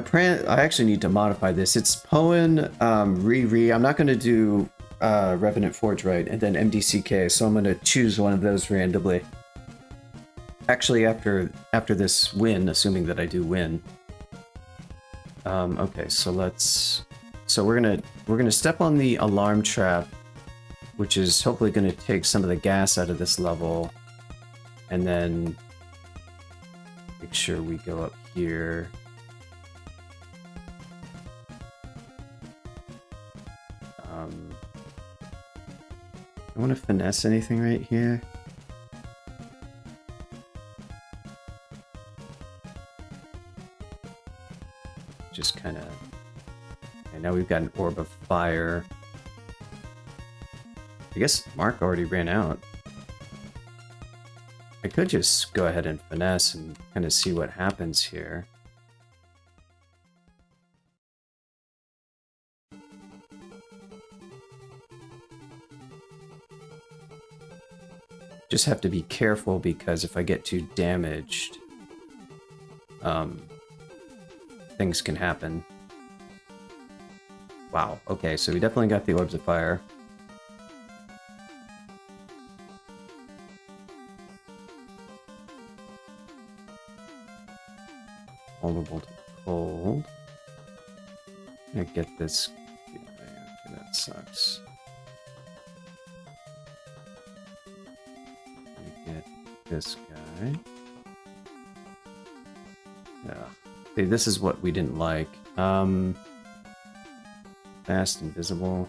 A: actually need to modify this. It's Poen, I'm not going to do Revenant Forge right, and then MDCK, so I'm going to choose one of those randomly. Actually, after this win, assuming that I do win. Okay, so we're gonna step on the alarm trap, which is hopefully gonna take some of the gas out of this level, and then make sure we go up here. I want to finesse anything right here. Just kind of... Okay, now we've got an orb of fire. I guess Mark already ran out. I could just go ahead and finesse and kind of see what happens here. Just have to be careful because if I get too damaged, things can happen. Wow, okay, so we definitely got the orbs of fire. Vulnerable to cold. I get this. Okay, that sucks. Get this guy. Yeah. See, this is what we didn't like. Fast, invisible.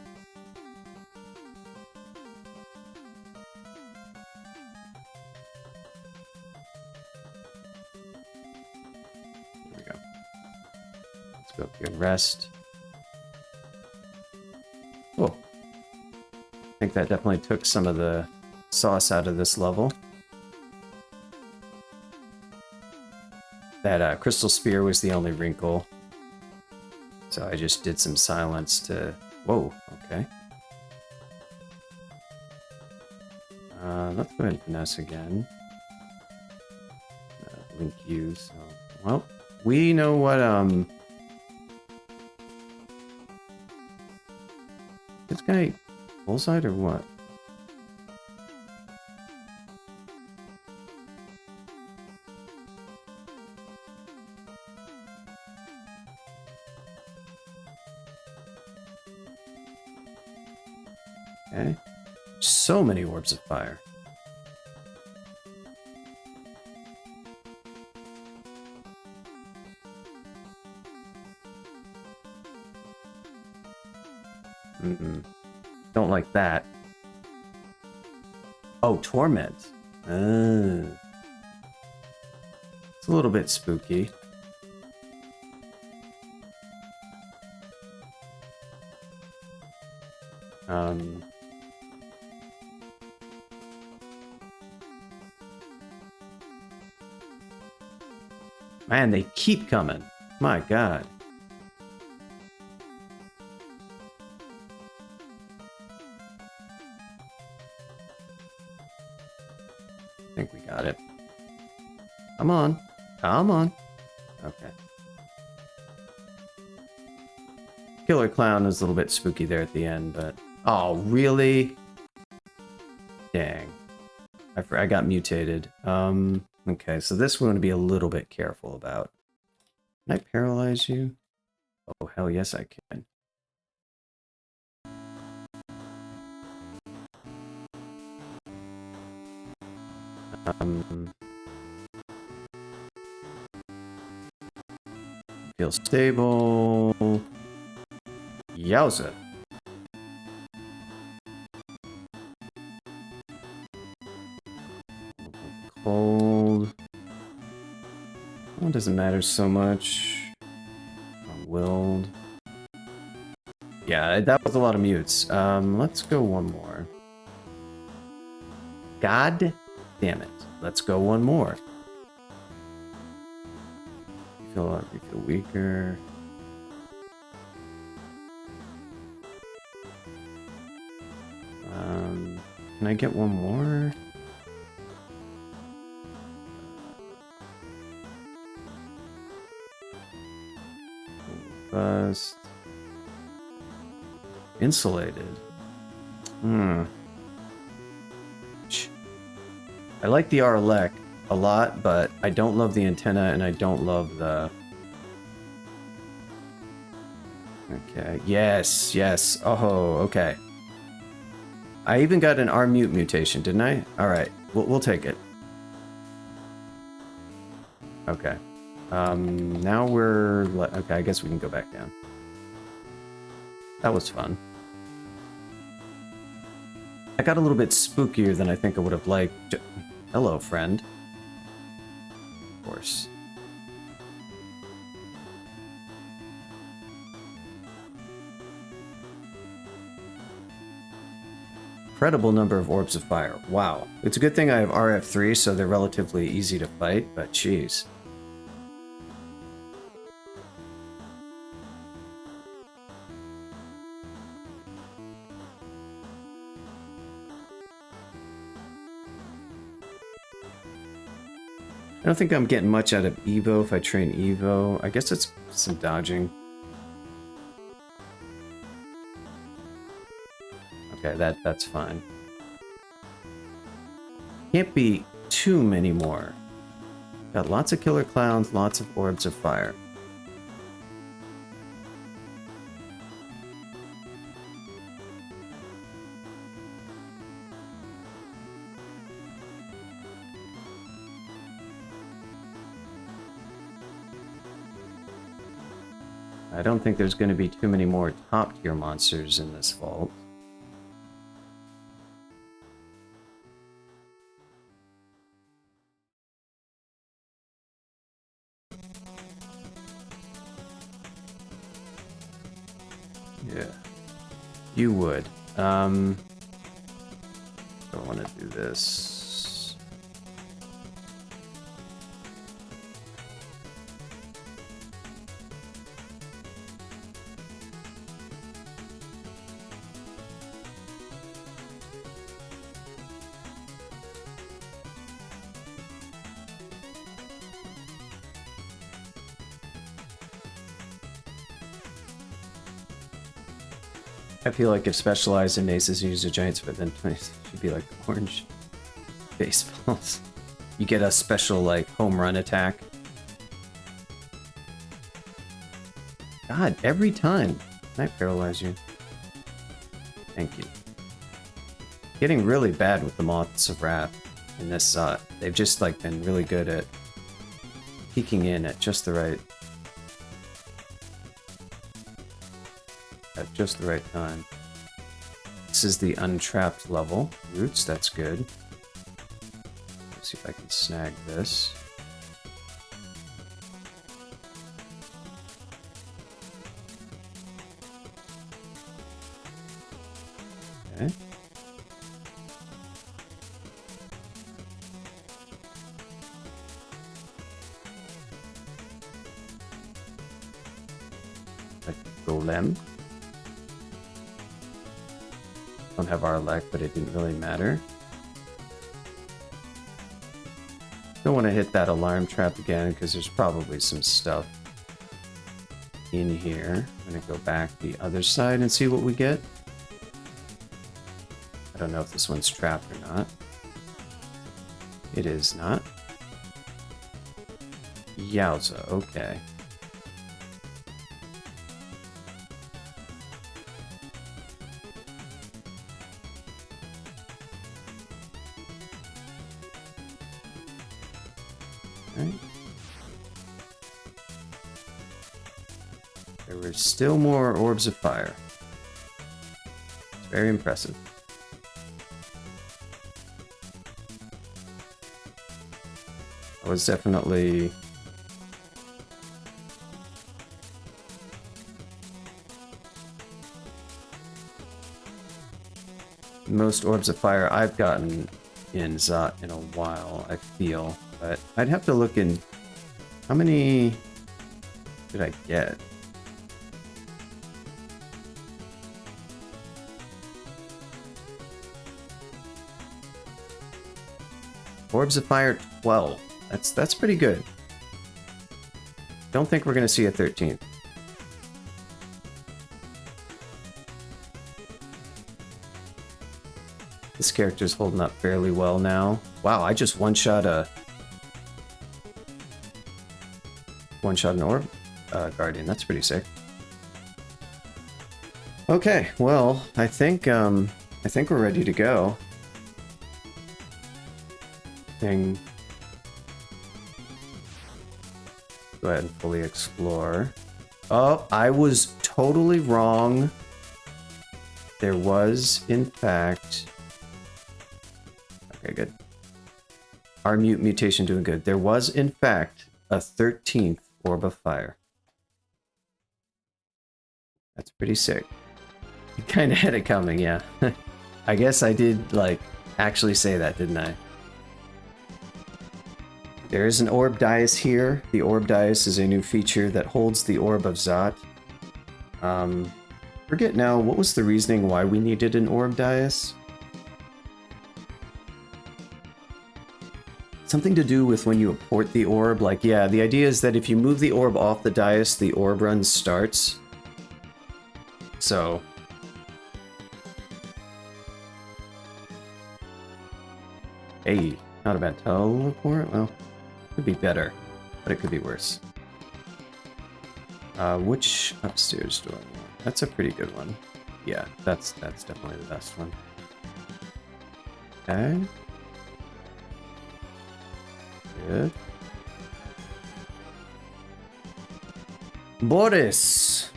A: There we go. Let's go up here and rest. Oh. I think that definitely took some of the sauce out of this level. That crystal spear was the only wrinkle. So I just did some silence to... Whoa, okay. Let's go ahead and finesse again. Link you, so... Well, we know what, This guy... Bullseye or what? Okay. So many orbs of fire. Don't like that. Oh, torment. It's a little bit spooky. Man, they keep coming. My God. I think we got it. Come on. Come on. Okay. Killer Clown is a little bit spooky there at the end, but... Oh, really? Dang. I got mutated. Okay, so this one to be a little bit careful about. Can I paralyze you? Oh, hell yes I can. Feel stable. Yowza. Cold. Well, it doesn't matter so much. Willed. Yeah, that was a lot of mutes. Let's go one more. God damn it. Let's go one more. You feel weaker. Can I get one more? Bust. Insulated. I like the Arlec a lot, but I don't love the antenna and I don't love the... Okay, yes, yes. Oh, okay. I even got an R-mute mutation, didn't I? Alright, we'll take it. Okay. Now we're... Okay, I guess we can go back down. That was fun. I got a little bit spookier than I think I would have liked. Hello, friend. Of course. Incredible number of orbs of fire. Wow. It's a good thing I have RF3, so they're relatively easy to fight, but jeez. I don't think I'm getting much out of Evo if I train Evo. I guess it's some dodging. Okay, that's fine. Can't be too many more. Got lots of killer clowns, lots of orbs of fire. I don't think there's going to be too many more top tier monsters in this vault. You would. Don't want to do this. I feel like if specialized in maces use a giant spit, then it should be like orange baseballs. You get a special like home run attack. God, every time. Can I paralyze you? Thank you. Getting really bad with the Moths of Wrath in this. They've just like been really good at peeking in at just the right time. This is the untrapped level. Roots, that's good. Let's see if I can snag this. Okay. Like Golem. Don't have our elect, but it didn't really matter. Don't want to hit that alarm trap again because there's probably some stuff in here. I'm going to go back the other side and see what we get. I don't know if this one's trapped or not. It is not. Yowza, okay. There were still more orbs of fire. It's very impressive. I was definitely most orbs of fire I've gotten in Zot in a while, I feel. But I'd have to look in. How many did I get? Orbs of Fire 12. That's pretty good. Don't think we're gonna see a 13th. This character's holding up fairly well now. Wow, I just one-shot an orb guardian. That's pretty sick. Okay, well, I think we're ready to go. Go ahead and fully explore. Oh, I was totally wrong. There was, in fact... Okay, good. Our mutation doing good. There was, in fact, a 13th Orb of Fire. That's pretty sick. You kind of had it coming, yeah. I guess I did, like, actually say that, didn't I? There is an Orb Dais here. The Orb Dais is a new feature that holds the Orb of Zot. Forget now, what was the reasoning why we needed an Orb Dais? Something to do with when you import the orb, like, yeah, the idea is that if you move the orb off the dais, the orb run starts. So... Hey, not a bad teleport? Well, could be better, but it could be worse. Which upstairs do I want? That's a pretty good one. Yeah, that's definitely the best one. Okay. Good. Boris!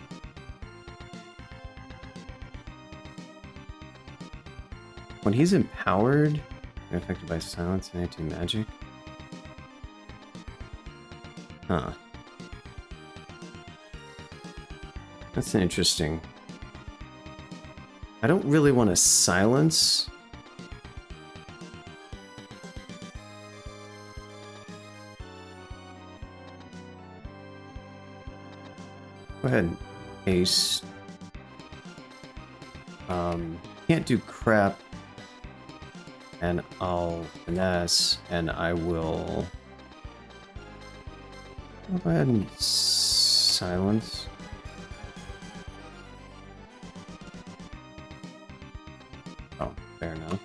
A: When he's empowered, affected by silence and anti-magic. Huh. That's an interesting I don't really want to silence. Go ahead and haste. Can't do crap. And I'll finesse, and I will... I'll go ahead and silence. Oh, fair enough.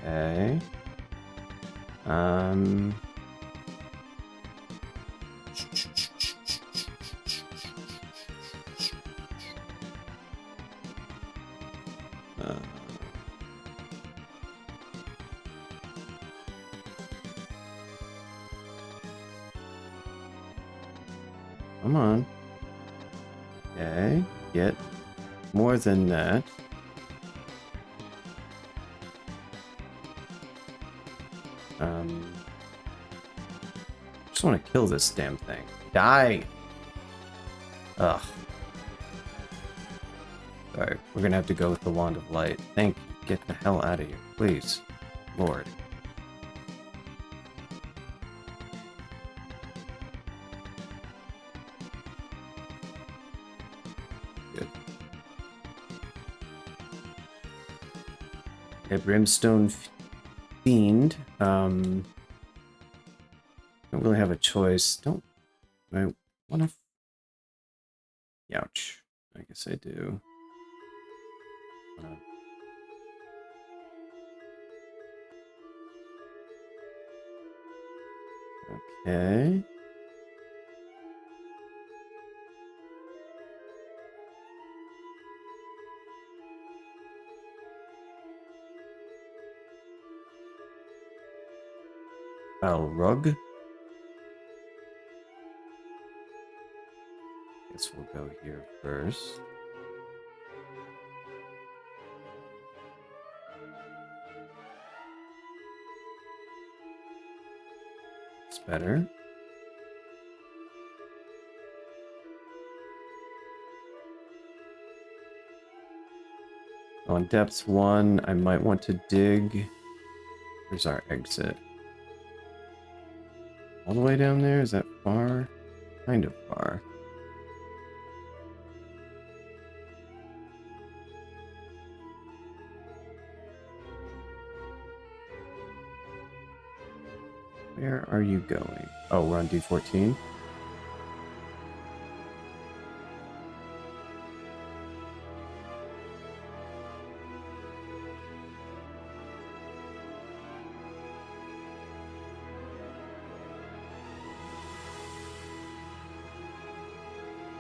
A: Okay. Come on. Okay, get more than that. Just want to kill this damn thing. Die! Ugh. Sorry, we're gonna have to go with the Wand of Light. Thank you. Get the hell out of here, please. Lord. Good. Okay, Brimstone Fiend. Don't really have a choice. Don't I want to... Ouch. I guess I do. Okay. Rug. Guess we'll go here first. It's better. On depth 1, I might want to dig. Where's our exit? All the way down there? Is that far? Kind of far. Where are you going? Oh, we're on D14.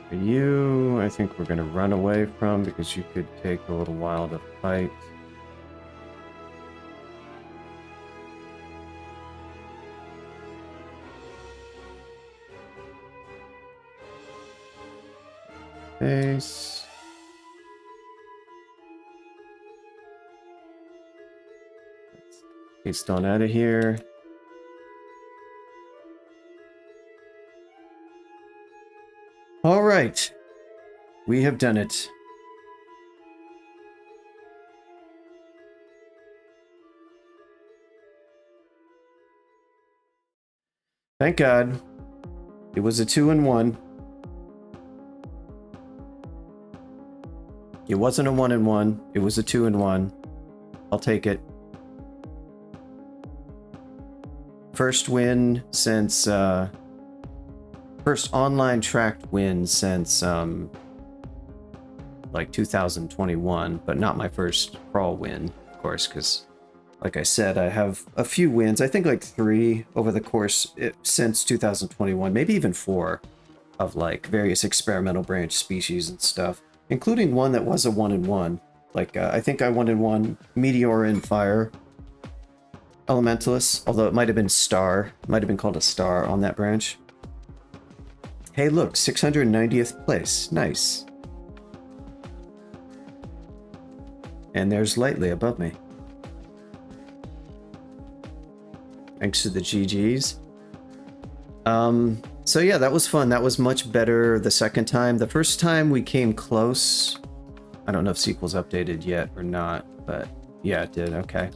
A: You, I think we're going to run away from because you could take a little while to fight. Base. Haste on out of here. All right. We have done it. Thank God. It was a 2-1. It wasn't a 1-1. It was a 2-1. I'll take it. First win since, first online tracked win since, like 2021, but not my first crawl win, of course, because, like I said, I have a few wins. I think like 3 over the course since 2021, maybe even 4 of like various experimental branch species and stuff, including one that was a 1-1. Like, I think I 1-1 Meteor and Fire Elementalist, although it might have been Star. It might have been called a Star on that branch. Hey, look, 690th place. Nice. And there's Lightly above me. Thanks to the GGs. So yeah, that was fun. That was much better the second time. The first time we came close. I don't know if sequel's updated yet or not, but yeah, it did. Okay.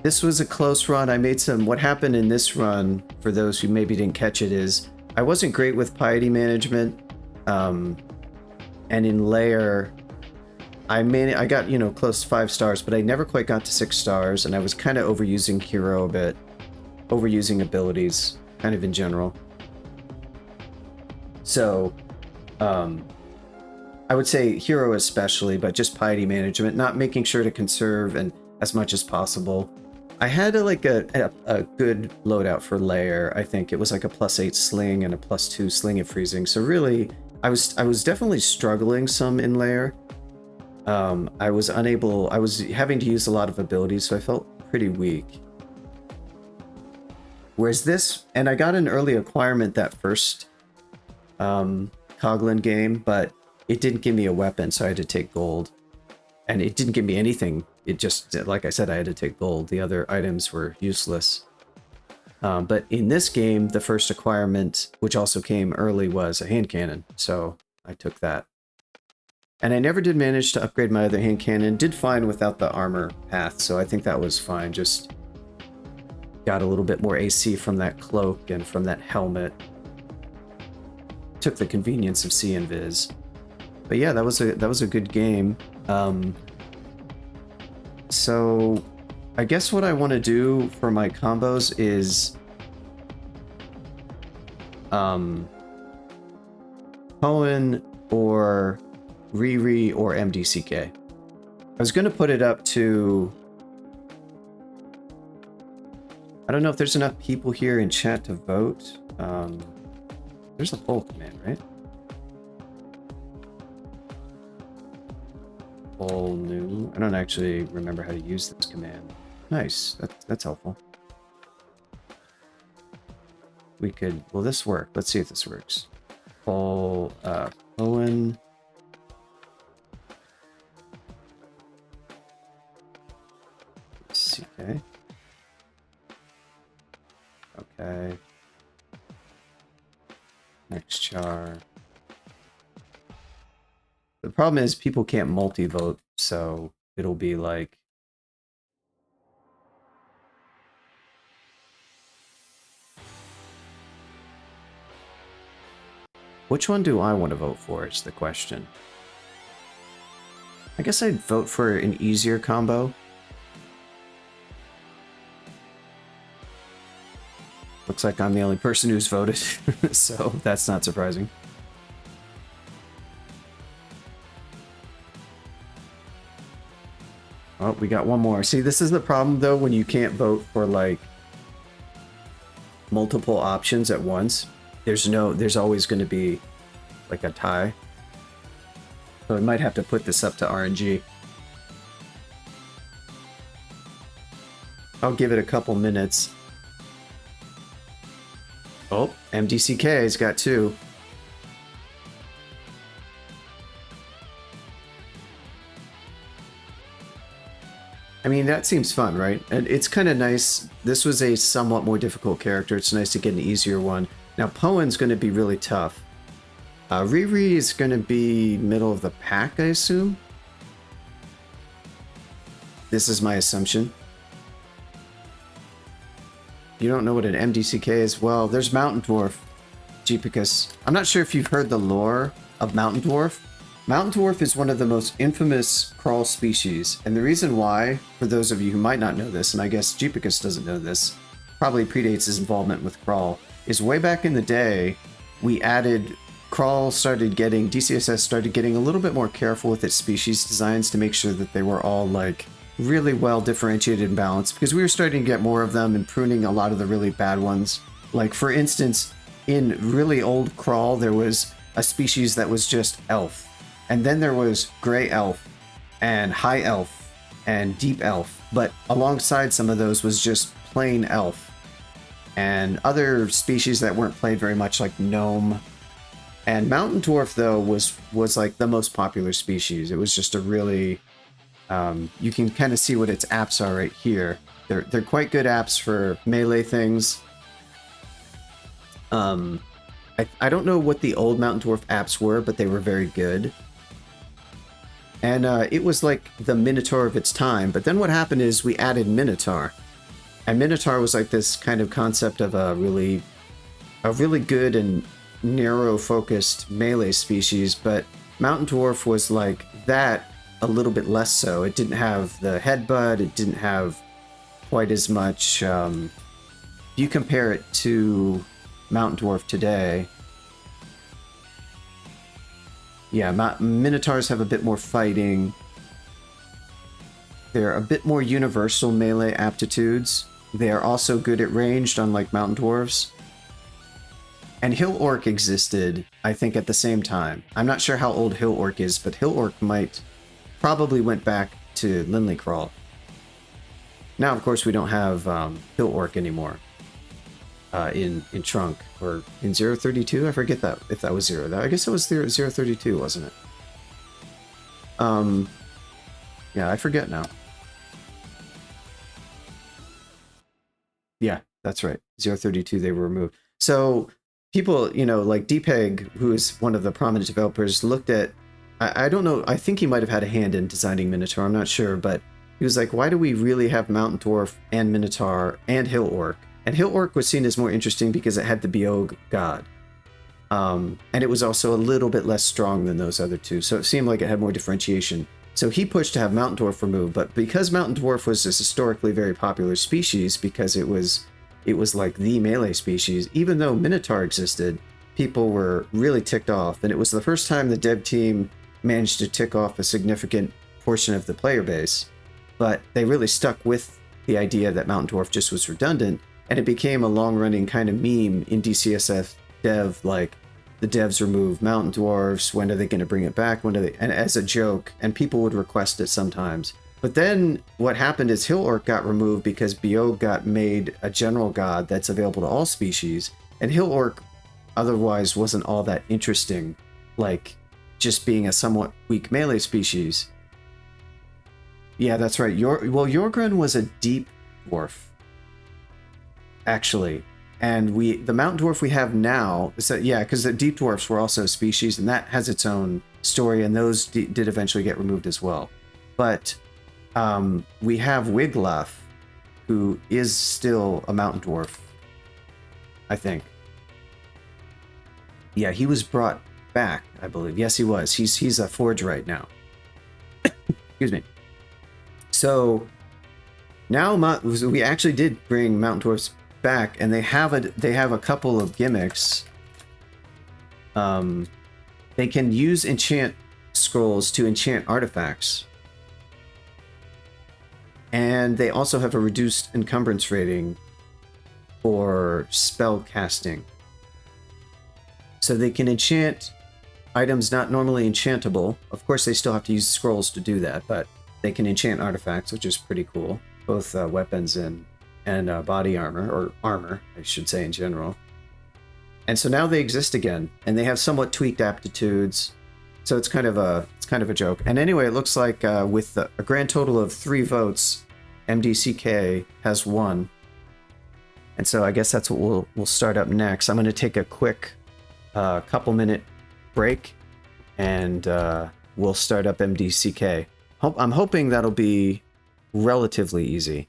A: This was a close run. I made some... What happened in this run, for those who maybe didn't catch it, is I wasn't great with piety management. And in layer, I got, you know, close to 5 stars, but I never quite got to 6 stars, and I was kind of overusing hero a bit. Overusing abilities, kind of in general. So, I would say hero especially, but just piety management, not making sure to conserve and as much as possible. I had a good loadout for layer. I think it was like a +8 sling and a +2 sling of freezing. So really, I was definitely struggling some in layer. I was having to use a lot of abilities, so I felt pretty weak. Whereas this, and I got an early acquirement that first Coglin game, but it didn't give me a weapon, so I had to take gold. And it didn't give me anything. It just, like I said, I had to take gold. The other items were useless. But in this game, the first acquirement, which also came early, was a hand cannon. So I took that. And I never did manage to upgrade my other hand cannon. Did fine without the armor path, so I think that was fine. Just got a little bit more AC from that cloak and from that helmet. Took the convenience of C and Viz. But yeah, that was a good game. So I guess what I want to do for my combos is Poen or Riri or MDCK. I was going to put it up to... I don't know if there's enough people here in chat to vote. There's a poll command, right? Poll new. I don't actually remember how to use this command. Nice. That's helpful. We could... Will this work? Let's see if this works. Poll Poen. Okay. Okay. Next char. The problem is people can't multi-vote, so it'll be like... Which one do I want to vote for is the question. I guess I'd vote for an easier combo. Looks like I'm the only person who's voted, so that's not surprising. Oh, we got one more. See, this is the problem, though, when you can't vote for, like, multiple options at once. There's always going to be, like, a tie. So I might have to put this up to RNG. I'll give it a couple minutes. Oh, MDCK's got 2. I mean, that seems fun, right? And it's kind of nice. This was a somewhat more difficult character. It's nice to get an easier one. Now, Poen's going to be really tough. Riri is going to be middle of the pack, I assume. This is my assumption. You don't know what an MDCK is? Well, there's Mountain Dwarf, Jeepicus. I'm not sure if you've heard the lore of Mountain Dwarf. Mountain Dwarf is one of the most infamous crawl species, and the reason why, for those of you who might not know this, and I guess Jeepicus doesn't know this, probably predates his involvement with crawl, is way back in the day, we added... DCSS started getting a little bit more careful with its species designs to make sure that they were all, like, really well differentiated and balanced, because we were starting to get more of them and pruning a lot of the really bad ones. Like, for instance, in really old crawl, there was a species that was just elf. And then there was gray elf and high elf and deep elf. But alongside some of those was just plain elf. And other species that weren't played very much, like gnome. And Mountain Dwarf, though, was like the most popular species. It was just a really... you can kind of see what its apps are right here. They're quite good apps for melee things. I don't know what the old Mountain Dwarf apps were, but they were very good. And it was like the Minotaur of its time. But then what happened is we added Minotaur. And Minotaur was like this kind of concept of a really good and narrow-focused melee species, but Mountain Dwarf was like that, a little bit less so. It didn't have the headbutt, it didn't have quite as much. If you compare it to Mountain Dwarf today, yeah, Minotaurs have a bit more fighting. They're a bit more universal melee aptitudes. They are also good at ranged, unlike Mountain Dwarves. And Hill Orc existed, I think, at the same time. I'm not sure how old Hill Orc is, but Hill Orc probably went back to Linley Crawl. Now, of course, we don't have Hill Orc anymore in Trunk, or in 032. I forget that if that was 0. I guess it was 032, wasn't it? Yeah, I forget now. Yeah, that's right. 032, they were removed. So people, like DPEG, who is one of the prominent developers, looked at, I don't know, I think he might have had a hand in designing Minotaur, I'm not sure, but he was like, why do we really have Mountain Dwarf and Minotaur and Hill Orc? And Hill Orc was seen as more interesting because it had the Biog god. And it was also a little bit less strong than those other two, so it seemed like it had more differentiation. So he pushed to have Mountain Dwarf removed, but because Mountain Dwarf was this historically very popular species, because it was like the melee species, even though Minotaur existed, people were really ticked off, and it was the first time the dev team managed to tick off a significant portion of the player base. But they really stuck with the idea that Mountain Dwarf just was redundant, and it became a long-running kind of meme in DCSF dev, like, the devs remove Mountain Dwarfs, when are they going to bring it back, and as a joke, and people would request it sometimes. But then what happened is Hill Orc got removed because Biog got made a general god that's available to all species, and Hill Orc otherwise wasn't all that interesting, like just being a somewhat weak melee species. Yeah, that's right. Jorgrun was a deep dwarf, actually. And the Mountain Dwarf we have now, because the Deep Dwarfs were also a species, and that has its own story, and those did eventually get removed as well. But we have Wiglaf, who is still a Mountain Dwarf, I think. Yeah, he was brought back, I believe. Yes, he was. He's a Forge right now. Excuse me. So now we actually did bring Mountain Dwarfs back, and they have a couple of gimmicks. They can use enchant scrolls to enchant artifacts, and they also have a reduced encumbrance rating for spell casting, so they can enchant items not normally enchantable. Of course, they still have to use scrolls to do that, but they can enchant artifacts, which is pretty cool, both weapons and body armor, or armor, I should say, in general. And so now they exist again, and they have somewhat tweaked aptitudes. So it's kind of a joke. And anyway, it looks like with a grand total of 3 votes, MDCK has won. And so I guess that's what we'll start up next. I'm going to take a quick couple-minute break, and we'll start up MDCK. I'm hoping that'll be relatively easy.